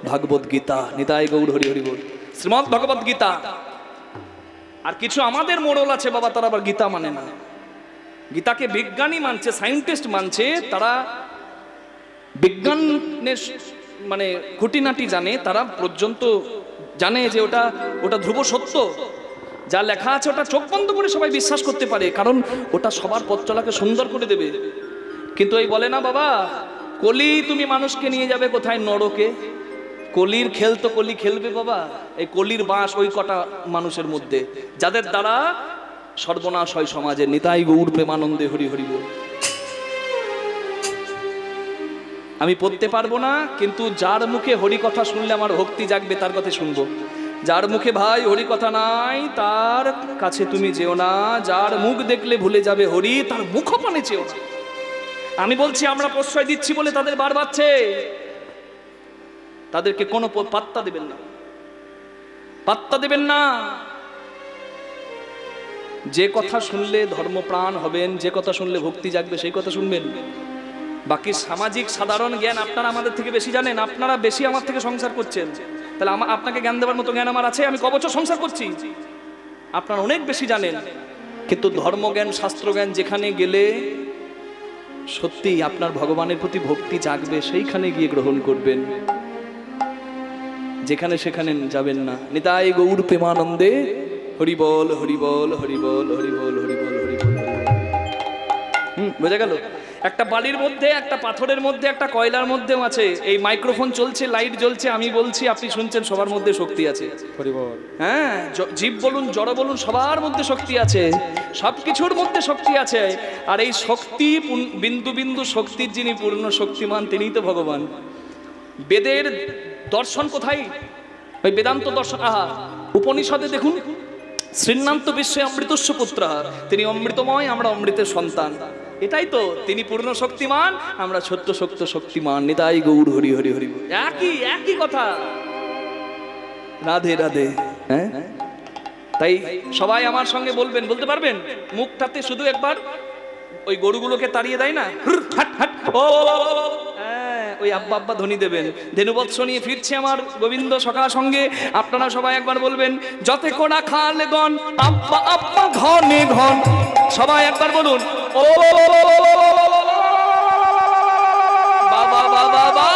Speaker 1: ভাগবত গীতা, নিতাই গৌর হরি হরি বল, শ্রীমদ্ ভগবত গীতা। আর কিছু আমাদের মোড়ল আছে বাবা, তারা আবার গীতা মানে না। গীতাকে বিজ্ঞানী মানছে, সায়েন্টিস্ট মানছে, তারা বিজ্ঞানের মানে খুঁটিনাটি জানে, তারা পর্যন্ত জানে যে ওটা ওটা ধ্রুব সত্য, যা লেখা আছে ওটা চোখ বন্ধ করে সবাই বিশ্বাস করতে পারে, কারণ ওটা সবার পথ চলাকে সুন্দর করে দেবে। কিন্তু এই বলে না বাবা, কলি তুমি মানুষকে নিয়ে যাবে কোথায়, নরকে। কলির খেল তো কলি খেলবে বাবা, এই কলির বাস ওই কটা মানুষের মধ্যে, যাদের দ্বারা সর্বনাশ হয় সমাজের। নিতাই গৌর প্রেমানন্দে হরি হরি বল। আমি পড়তে পারবো না, কিন্তু যার মুখে হরি কথা শুনলে আমার ভক্তি জাগবে, তার কথা শুনবো। যার মুখে ভাই হরি কথা নাই, তার কাছে তুমি যেও না। যার মুখ দেখলে ভুলে যাবে হরি, তার মুখপানে চেও না। আমি বলছি, আমরা প্রশ্রয় দিচ্ছি বলে তাদের বার বাড়ছে, তাদেরকে কোনো পাত্তা দেবেন না, পাত্তা দেবেন না। যে কথা শুনলে ধর্মপ্রাণ হবেন, যে কথা শুনলে ভক্তি জাগবে, সেই কথা শুনবেন। বাকি সামাজিক সাধারণ জ্ঞান আপনারা আমাদের থেকে বেশি জানেন, আপনারা বেশি আমার থেকে সংসার করছেন, তাহলে আপনাকে জ্ঞান দেওয়ার মতো জ্ঞান আমার আছে। আমি ক বছর সংসার করছি, আপনারা অনেক বেশি জানেন, কিন্তু ধর্মজ্ঞান শাস্ত্রজ্ঞান যেখানে গেলে সত্যি আপনার ভগবানের প্রতি ভক্তি জাগবে, সেইখানে গিয়ে গ্রহণ করবেন, যেখানে সেখানে যাবেন না। নিতাই গৌর প্রেমানন্দে হরি বল হরি বল হরি বল হরি বল হরি বল হরি বল। বোঝা গেল? একটা বালির মধ্যে, একটা পাথরের মধ্যে, একটা কয়লার মধ্যেও আছে। এই মাইক্রোফোন চলছে, লাইট জ্বলছে, আমি বলছি, আপনি শুনছেন, সবার মধ্যে শক্তি আছে। হ্যাঁ, জীব বলুন জড় বলুন, সবার মধ্যে শক্তি আছে, সবকিছুর মধ্যে শক্তি আছে। আর এই শক্তি, বিন্দু বিন্দু শক্তির যিনি পূর্ণ শক্তিমান, তিনিই তো ভগবান। বেদের দর্শন কোথায়? ওই বেদান্ত দর্শন। আহা, উপনিষদে দেখুন, শ্রীনান্ত বিশ্বে অমৃতস্য পুত্র, তিনি অমৃতময়, আমরা অমৃতের সন্তান। এটাই তো, তিনি পূর্ণ শক্তিমান, আমরা ছোট্ট শক্ত শক্তিমান। নিতাই গৌর হরি হরি হরি, একই কথা। রাধে রাধে। হ্যাঁ, তাই সবাই আমার সঙ্গে বলবেন, বলতে পারবেন? মুখটাতে শুধু একবার ওই গরুগুলোকে তাড়িয়ে দেয় না, হাট হাট, ও ওই আব্বা আব্বা ধ্বনি দেবেন। ধেনুবৎস নিয়ে ফিরছে আমার গোবিন্দ সখা সঙ্গে। আপনারা সবাই একবার বলবেন, যতে কোনা খালে গন আব্বা আব্বা ঘনে ঘন। সবাই একবার বলুন, ও বাবা বাবা বাবা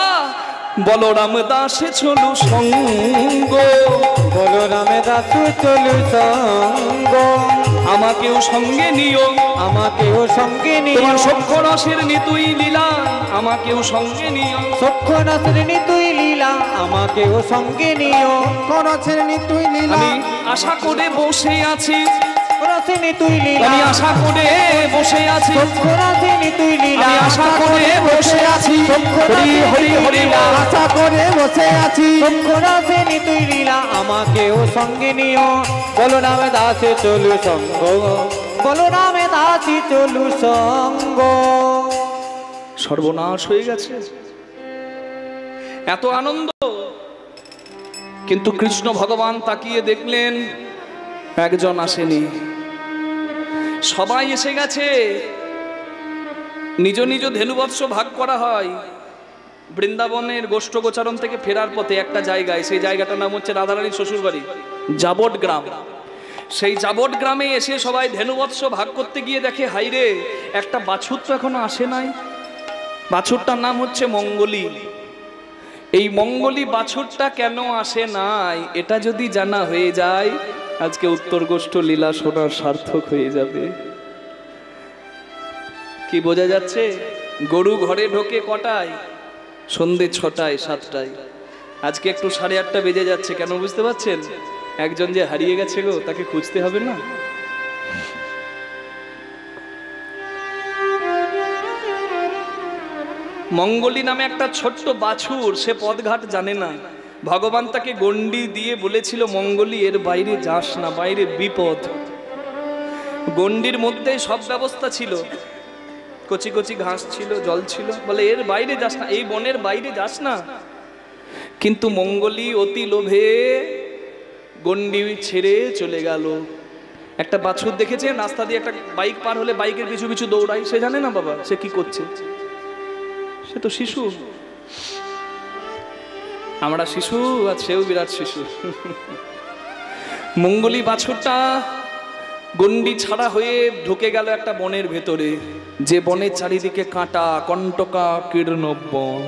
Speaker 1: বলরাম দাসে চলু সঙ্গ,
Speaker 2: বলরাম দাস চলু সঙ্গ,
Speaker 1: আমাকেও সঙ্গে নিও,
Speaker 2: আমাকেও সঙ্গে নিও,
Speaker 1: তোমার সখ্য রসের নিতুই লীলা আমাকেও সঙ্গে নিও,
Speaker 2: সখ্য রসের নিতুই লীলা আমাকেও সঙ্গে নিও,
Speaker 3: করছেন তুই লীলা
Speaker 1: আমি আশা করে বসে আছি,
Speaker 2: রসের নিতুই লীলা
Speaker 1: আমি আশা করে বসে আছি,
Speaker 2: সখ্য রসের নিতুই লীলা
Speaker 1: আমি আশা করে বসে আছি, হরি হরি হরি বল।
Speaker 3: আশা করে বসে আছি,
Speaker 2: সখ্য রসের নিতুই লীলা আমাকেও সঙ্গে নিও, বলরাম দাসে চলু সঙ্গ, বলরাম দাসে চলু সঙ্গ।
Speaker 1: সর্বনাশ হয়ে গেছে, এত আনন্দ, কিন্তু কৃষ্ণ ভগবান তাকিয়ে দেখলেন একজন আসেনি, সবাই এসে গেছে। নিজ নিজ ধেনুবৎস ভাগ করা হয় বৃন্দাবনের গোষ্ঠ গোচারণ থেকে ফেরার পথে একটা জায়গায়, সেই জায়গাটার নাম হচ্ছে রাধারানীর শ্বশুর বাড়ি, জাবট গ্রাম। সেই জাবট গ্রামে এসে সবাই ধেনুবৎস ভাগ করতে গিয়ে দেখে, হাইরে একটা বাছুর তো এখনো আসে নাই, বাছুরটার নাম হচ্ছে মঙ্গলী। এই মঙ্গলী বাছুরটা কেন আসে নাই এটা যদি জানা হয়ে যায়, আজকে উত্তর গোষ্ঠ লীলা শোনার সার্থক হয়ে যাবে। কি বোঝা যাচ্ছে? গরু ঘরে ঢোকে কটায়? সন্ধে 6টায় 7টায়। আজকে একটু 8:30 বেজে যাচ্ছে, কেন বুঝতে পারছেন? একজন যে হারিয়ে গেছে গো, তাকে খুঁজতে হবে না? মঙ্গলী নামে একটা ছোট্ট বাছুর, সে পথঘাট জানে না। ভগবান তাকে গন্ডি দিয়ে বলেছিল, মঙ্গলী এর বাইরে যাস না, বাইরে বিপদ। গন্ডির মধ্যে সব ব্যবস্থা ছিল, কচি কচি ঘাস ছিল, জল ছিল, বলে এর বাইরে যাস না, এই বনের বাইরে যাস না। কিন্তু মঙ্গলী অতি লোভে গন্ডি ছেড়ে চলে গেল। একটা বাছুর দেখেছেন রাস্তা দিয়ে একটা বাইক পার হলে বাইকের পিছু পিছু দৌড়ায়, সে জানে না বাবা সে কি করছে, সে তো শিশু। আমরা শিশু আর সেও বিরাট শিশু। মঙ্গলী বাছুরটা গন্ডি ছাড়া হয়ে ঢুকে গেল একটা বনের ভেতরে, যে বনের চারিদিকে কাঁটা, কণ্টকা কীর্ণ বন।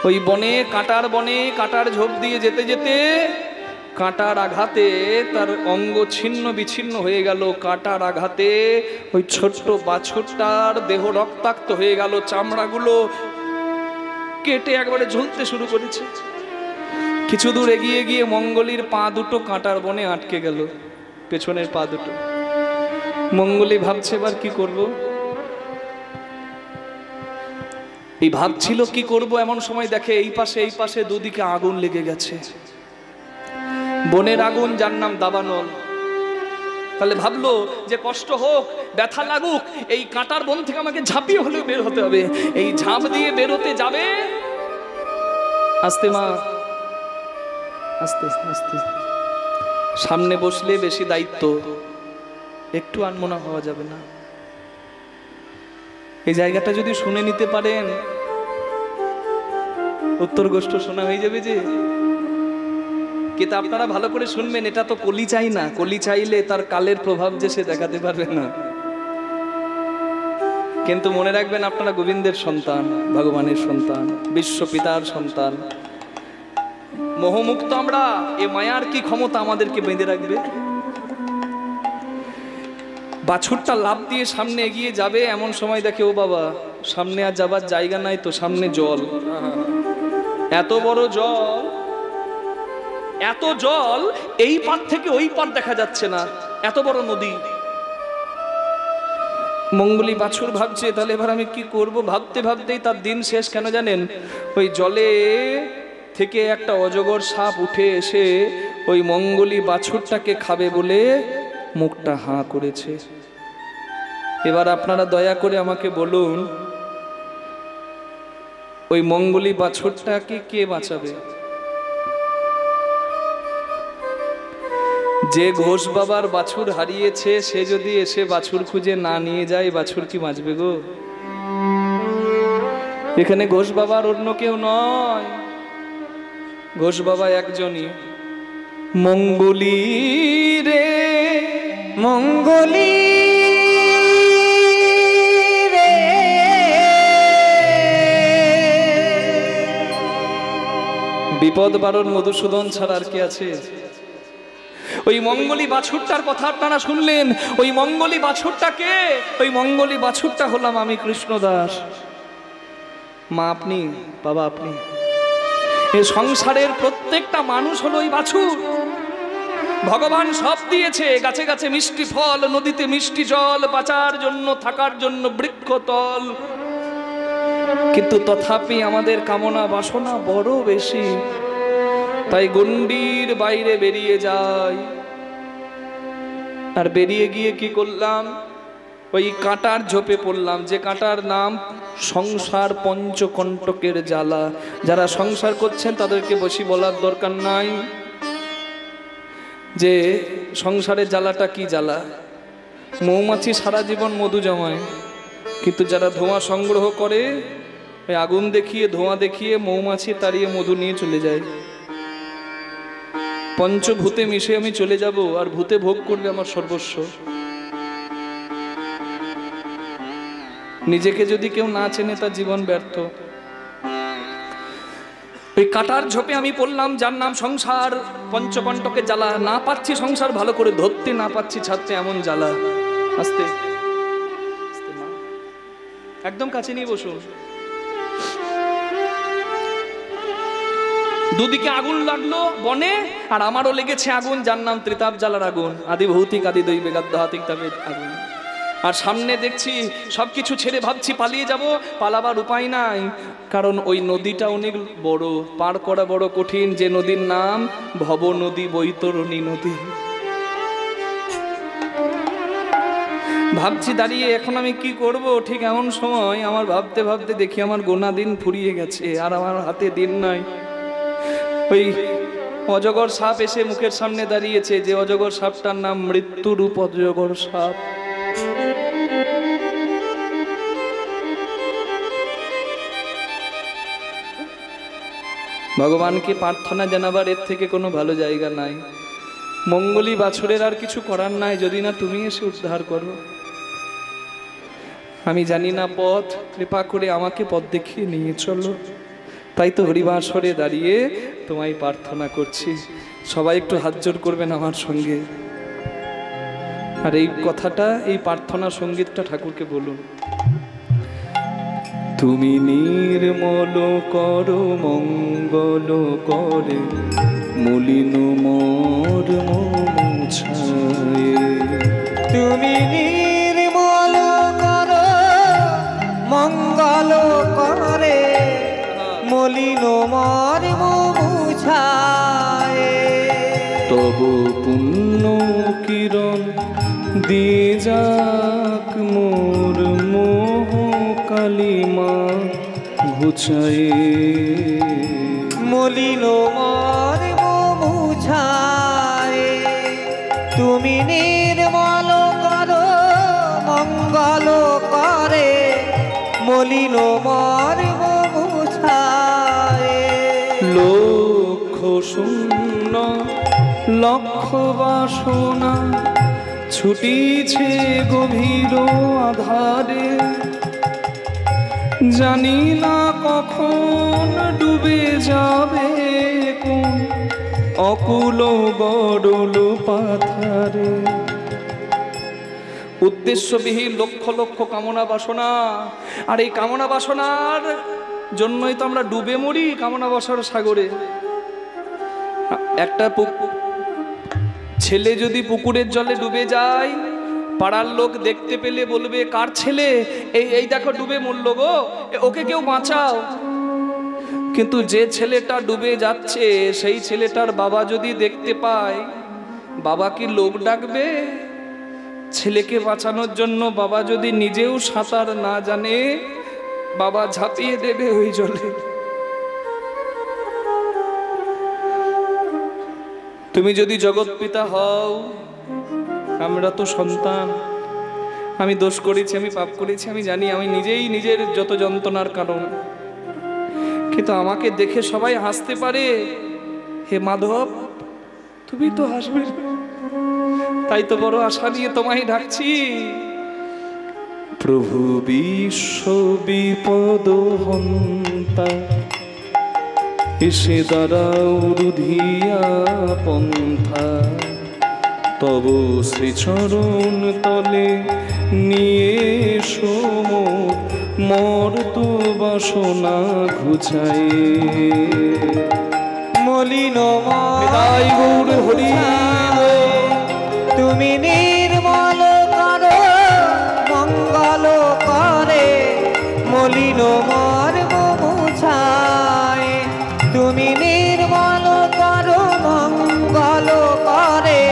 Speaker 1: ওই বনে কাঁটার ঝোপ দিয়ে যেতে যেতে কাঁটার আঘাতে তার অঙ্গ ছিন্ন বিচ্ছিন্ন হয়ে গেল। কাঁটার আঘাতে ওই ছোট্ট বাছুরটার দেহ রক্তাক্ত হয়ে গেল, চামড়াগুলো কেটে একবারে ঝুলতে শুরু করেছে। কিছু দূর এগিয়ে গিয়ে মঙ্গলীর পা দুটো কাঁটার বনে আটকে গেল, পেছনের পা দুটো। মঙ্গলী ভাবছে এবার কি করব, এই ভাবছিল কি করব, এমন সময় দেখে এই পাশে দুদিকে আগুন লেগে গেছে। বনের আগুন, যার নাম দাবানল। তাহলে ভাবলো যে কষ্ট হোক, ব্যথা লাগুক, এই কাঁটার বন থেকে আমাকে ঝাঁপিয়ে হলেও বের হতে হবে। এই ঝাঁপ দিয়ে বেরোতে যাবে, আস্তে মা, আস্তে আস্তে, সামনে বসলে বেশি দায়িত্ব, একটু আনমনা হওয়া যাবে না। এই জায়গাটা যদি শুনে নিতে পারেন, উত্তর গোষ্ঠ শোনা হয়ে যাবে। যে কিন্তু আপনারা ভালো করে শুনবেন, এটা তো কলি চাই না, কলি চাইলে তার কালের প্রভাব যে সে দেখাতে পারবে না। কিন্তু মনে রাখবেন, আপনারা গোবিন্দের সন্তান, ভগবানের সন্তান, বিশ্ব পিতার সন্তান। মোহমুক্ত আমরা, এ মায়ার কি ক্ষমতা আমাদেরকে বেঁধে রাখবে? বাছুরটা লাফ দিয়ে সামনে এগিয়ে যাবে, এমন সময় দেখে, ও বাবা, সামনে আর যাবার জায়গা নাই তো, সামনে জল, এত বড় জল, এত জল, এই পার থেকে ওই পার দেখা যাচ্ছে না, এত বড় নদী। মঙ্গলী বাছুর ভাবছে, তাহলে এবার আমি কি করব? ভাবতে ভাবতেই তার দিন শেষ। কেন জানেন? ওই জলে থেকে একটা অজগর সাপ উঠে এসে ওই মঙ্গলী বাছুরটাকে খাবে বলে মুখটা হাঁ করেছে। এবার আপনারা দয়া করে আমাকে বলুন, ওই মঙ্গলী বাছুরটাকে কে বাঁচাবে? যে ঘোষ বাবার বাছুর হারিয়েছে, সে যদি এসে বাছুর খুঁজে না নিয়ে যায়, বাছুর কি বাঁচবে গো? এখানে ঘোষ বাবার অন্য কেউ নয়, ঘোষ বাবা একজনই, মঙ্গলী রে
Speaker 2: মঙ্গলী রে,
Speaker 1: বিপদ বারণ মধুসূদন ছাড়া আর কি আছে? ওই মঙ্গলী বাছুরটার কথা আপনারা শুনলেন। ওই মঙ্গলী বাছুরটা কে? ওই মঙ্গলী বাছুরটা হলাম আমি, কৃষ্ণদাস। মা আপনি, বাবা আপনি। এই সংসারের প্রত্যেকটা মানুষ হলো ওই বাছুর। ভগবান সব দিয়েছে, গাছে গাছে মিষ্টি ফল, নদীতে মিষ্টি জল, বাঁচার জন্য, থাকার জন্য বৃক্ষতল, কিন্তু তথাপি আমাদের কামনা বাসনা বড় বেশি। তাই গণ্ডির বাইরে বেরিয়ে যাই। আর বেরিয়ে গিয়ে কি করলাম? ওই কাঁটার ঝোপে পড়লাম, যে কাঁটার নাম সংসার পঞ্চকণ্টকের জ্বালা। যারা সংসার করছেন তাদেরকে বেশি বলার দরকার নাই যে সংসারের জ্বালাটা কি জ্বালা। মৌমাছি সারা জীবন মধু জমায়, কিন্তু যারা ধোঁয়া সংগ্রহ করে, ওই আগুন দেখিয়ে, ধোঁয়া দেখিয়ে মৌমাছি তাড়িয়ে মধু নিয়ে চলে যায়। পঞ্চভূতে মিশে আমি চলে যাব, আর ভূতে ভোগ করবে আমার সর্বস্ব। নিজেকে যদি কেউ না চেনে তার জীবন ব্যর্থ। ওই কাটার ঝোপে আমি পড়লাম, যার নাম সংসার পঞ্চকণ্টকের জ্বালা। না পাচ্ছি সংসার ভালো করে ধরতে, না পাচ্ছি ছাড়তে, এমন জ্বালা। আস্তে একদম কাছে নিয়ে বসুন। দুদিকে আগুন লাগলো বনে, আর আমারও লেগেছে আগুন, যার নাম ত্রিতাপ জ্বালার আগুন। আদি ভৌতিক আদি দৈবে গাদ্ধাতিক তাপের আগুন। আর সামনে দেখছি সবকিছু ছেড়ে ভাবছি পালিয়ে যাব, পালাবার উপায় নাই, কারণ ওই নদীটা অনেক বড়, পার করা বড় কঠিন। যে নদীর নাম ভব নদী, বৈতরণী নদী। ভাবছি দাঁড়িয়ে এখন আমি কি করব। ঠিক এমন সময় আমার ভাবতে ভাবতে দেখি আমার গোনা দিন ফুরিয়ে গেছে, আর আমার হাতে দিন নাই। ওই অজগর সাপ এসে মুখের সামনে দাঁড়িয়েছে, যে অজগর সাপটার নাম মৃত্যুরূপ অজগর সাপ। ভগবানকে প্রার্থনা জানাবার এর থেকে কোনো ভালো জায়গা নাই। মঙ্গলী বাছুরের আর কিছু করার নাই, যদি না তুমি এসে উদ্ধার করো। আমি জানি না পথ, কৃপা করে আমাকে পথ দেখিয়ে নিয়ে চলো। তাই তো হরিবাসরে দাঁড়িয়ে তোমায় প্রার্থনা করছি। সবাই একটু হাত জোড় করবেন আমার সঙ্গে, আর এই কথাটা, এই প্রার্থনা সঙ্গীতটা ঠাকুরকে বলুন। তুমি নির্মল করো মঙ্গল করে, মলিন মোর মুছায়ে।
Speaker 2: তুমি নির্মল করো মঙ্গল করে, মলিন মোর মুছায়ে।
Speaker 1: তব পুণ্য কিরণ দিয়ে যাক মোর মোহ কালিমা ঘুচায়ে।
Speaker 2: মলিন মোর মুছায়ে। তুমি নির্মল করো মঙ্গল করে, মলিন মোর মুছায়ে।
Speaker 1: লক্ষ শূন্য লক্ষ বাসনা ছুটিছে গভীর আধারে, জানি না কখন ডুবে যাবে কোন অকুল গডল পাথারে। উদ্দেশ্যবিহীন লক্ষ লক্ষ কামনা বাসনা, আর এই কামনা বাসনার জন্যই তো আমরা ডুবে মরি কামনা বাসনার সাগরে। একটা ছেলে যদি পুকুরের জলে ডুবে যায়, পাড়ার লোক দেখতে পেলে বলবে কার ছেলে, এই দেখো ডুবে মরল গো, ওকে কেউ বাঁচাও। কিন্তু যে ছেলেটা ডুবে যাচ্ছে, সেই ছেলেটার বাবা যদি দেখতে পায়, বাবা কি লোক ডাকবে ছেলেকে বাঁচানোর জন্য? বাবা যদি নিজেও সাঁতার না জানে, বাবা ঝাঁপিয়ে দেবে ওই জলে। তুমি যদি জগৎ পিতা হও, আমরা তো সন্তান। আমি দোষ করেছি, আমি পাপ করেছি, আমি জানি, আমি নিজেই নিজের যত যন্ত্রণার কারণ। কিন্তু আমাকে দেখে সবাই হাসতে পারে, হে মাধব তুমি তো হাসবে। তাই তো বড় আশা নিয়ে তোমায় ডাকছি। প্রভু বিশ্ব বিপদ হন্তা, এসে দাঁড়াও রুধিয়া পন্থা, তব শ্রীচরণ তলে নিয়ে সমুখ মর্ত বাসনা ঘুচাই।
Speaker 2: মলিন
Speaker 1: বিদায় গৌর হরি
Speaker 2: তুমি নির্মল করো মঙ্গল করে, মলিন মর্ম মুছায়। তুমি নির্মল করো মঙ্গল করে,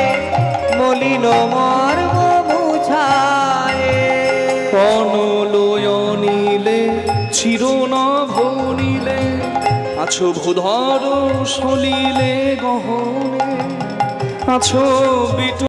Speaker 2: মলিন মর্ম মুছায়।
Speaker 1: অনলয়নীলে চিরনভ নীলে আছো ভূধর সলিলে গহনে, আছো বিটু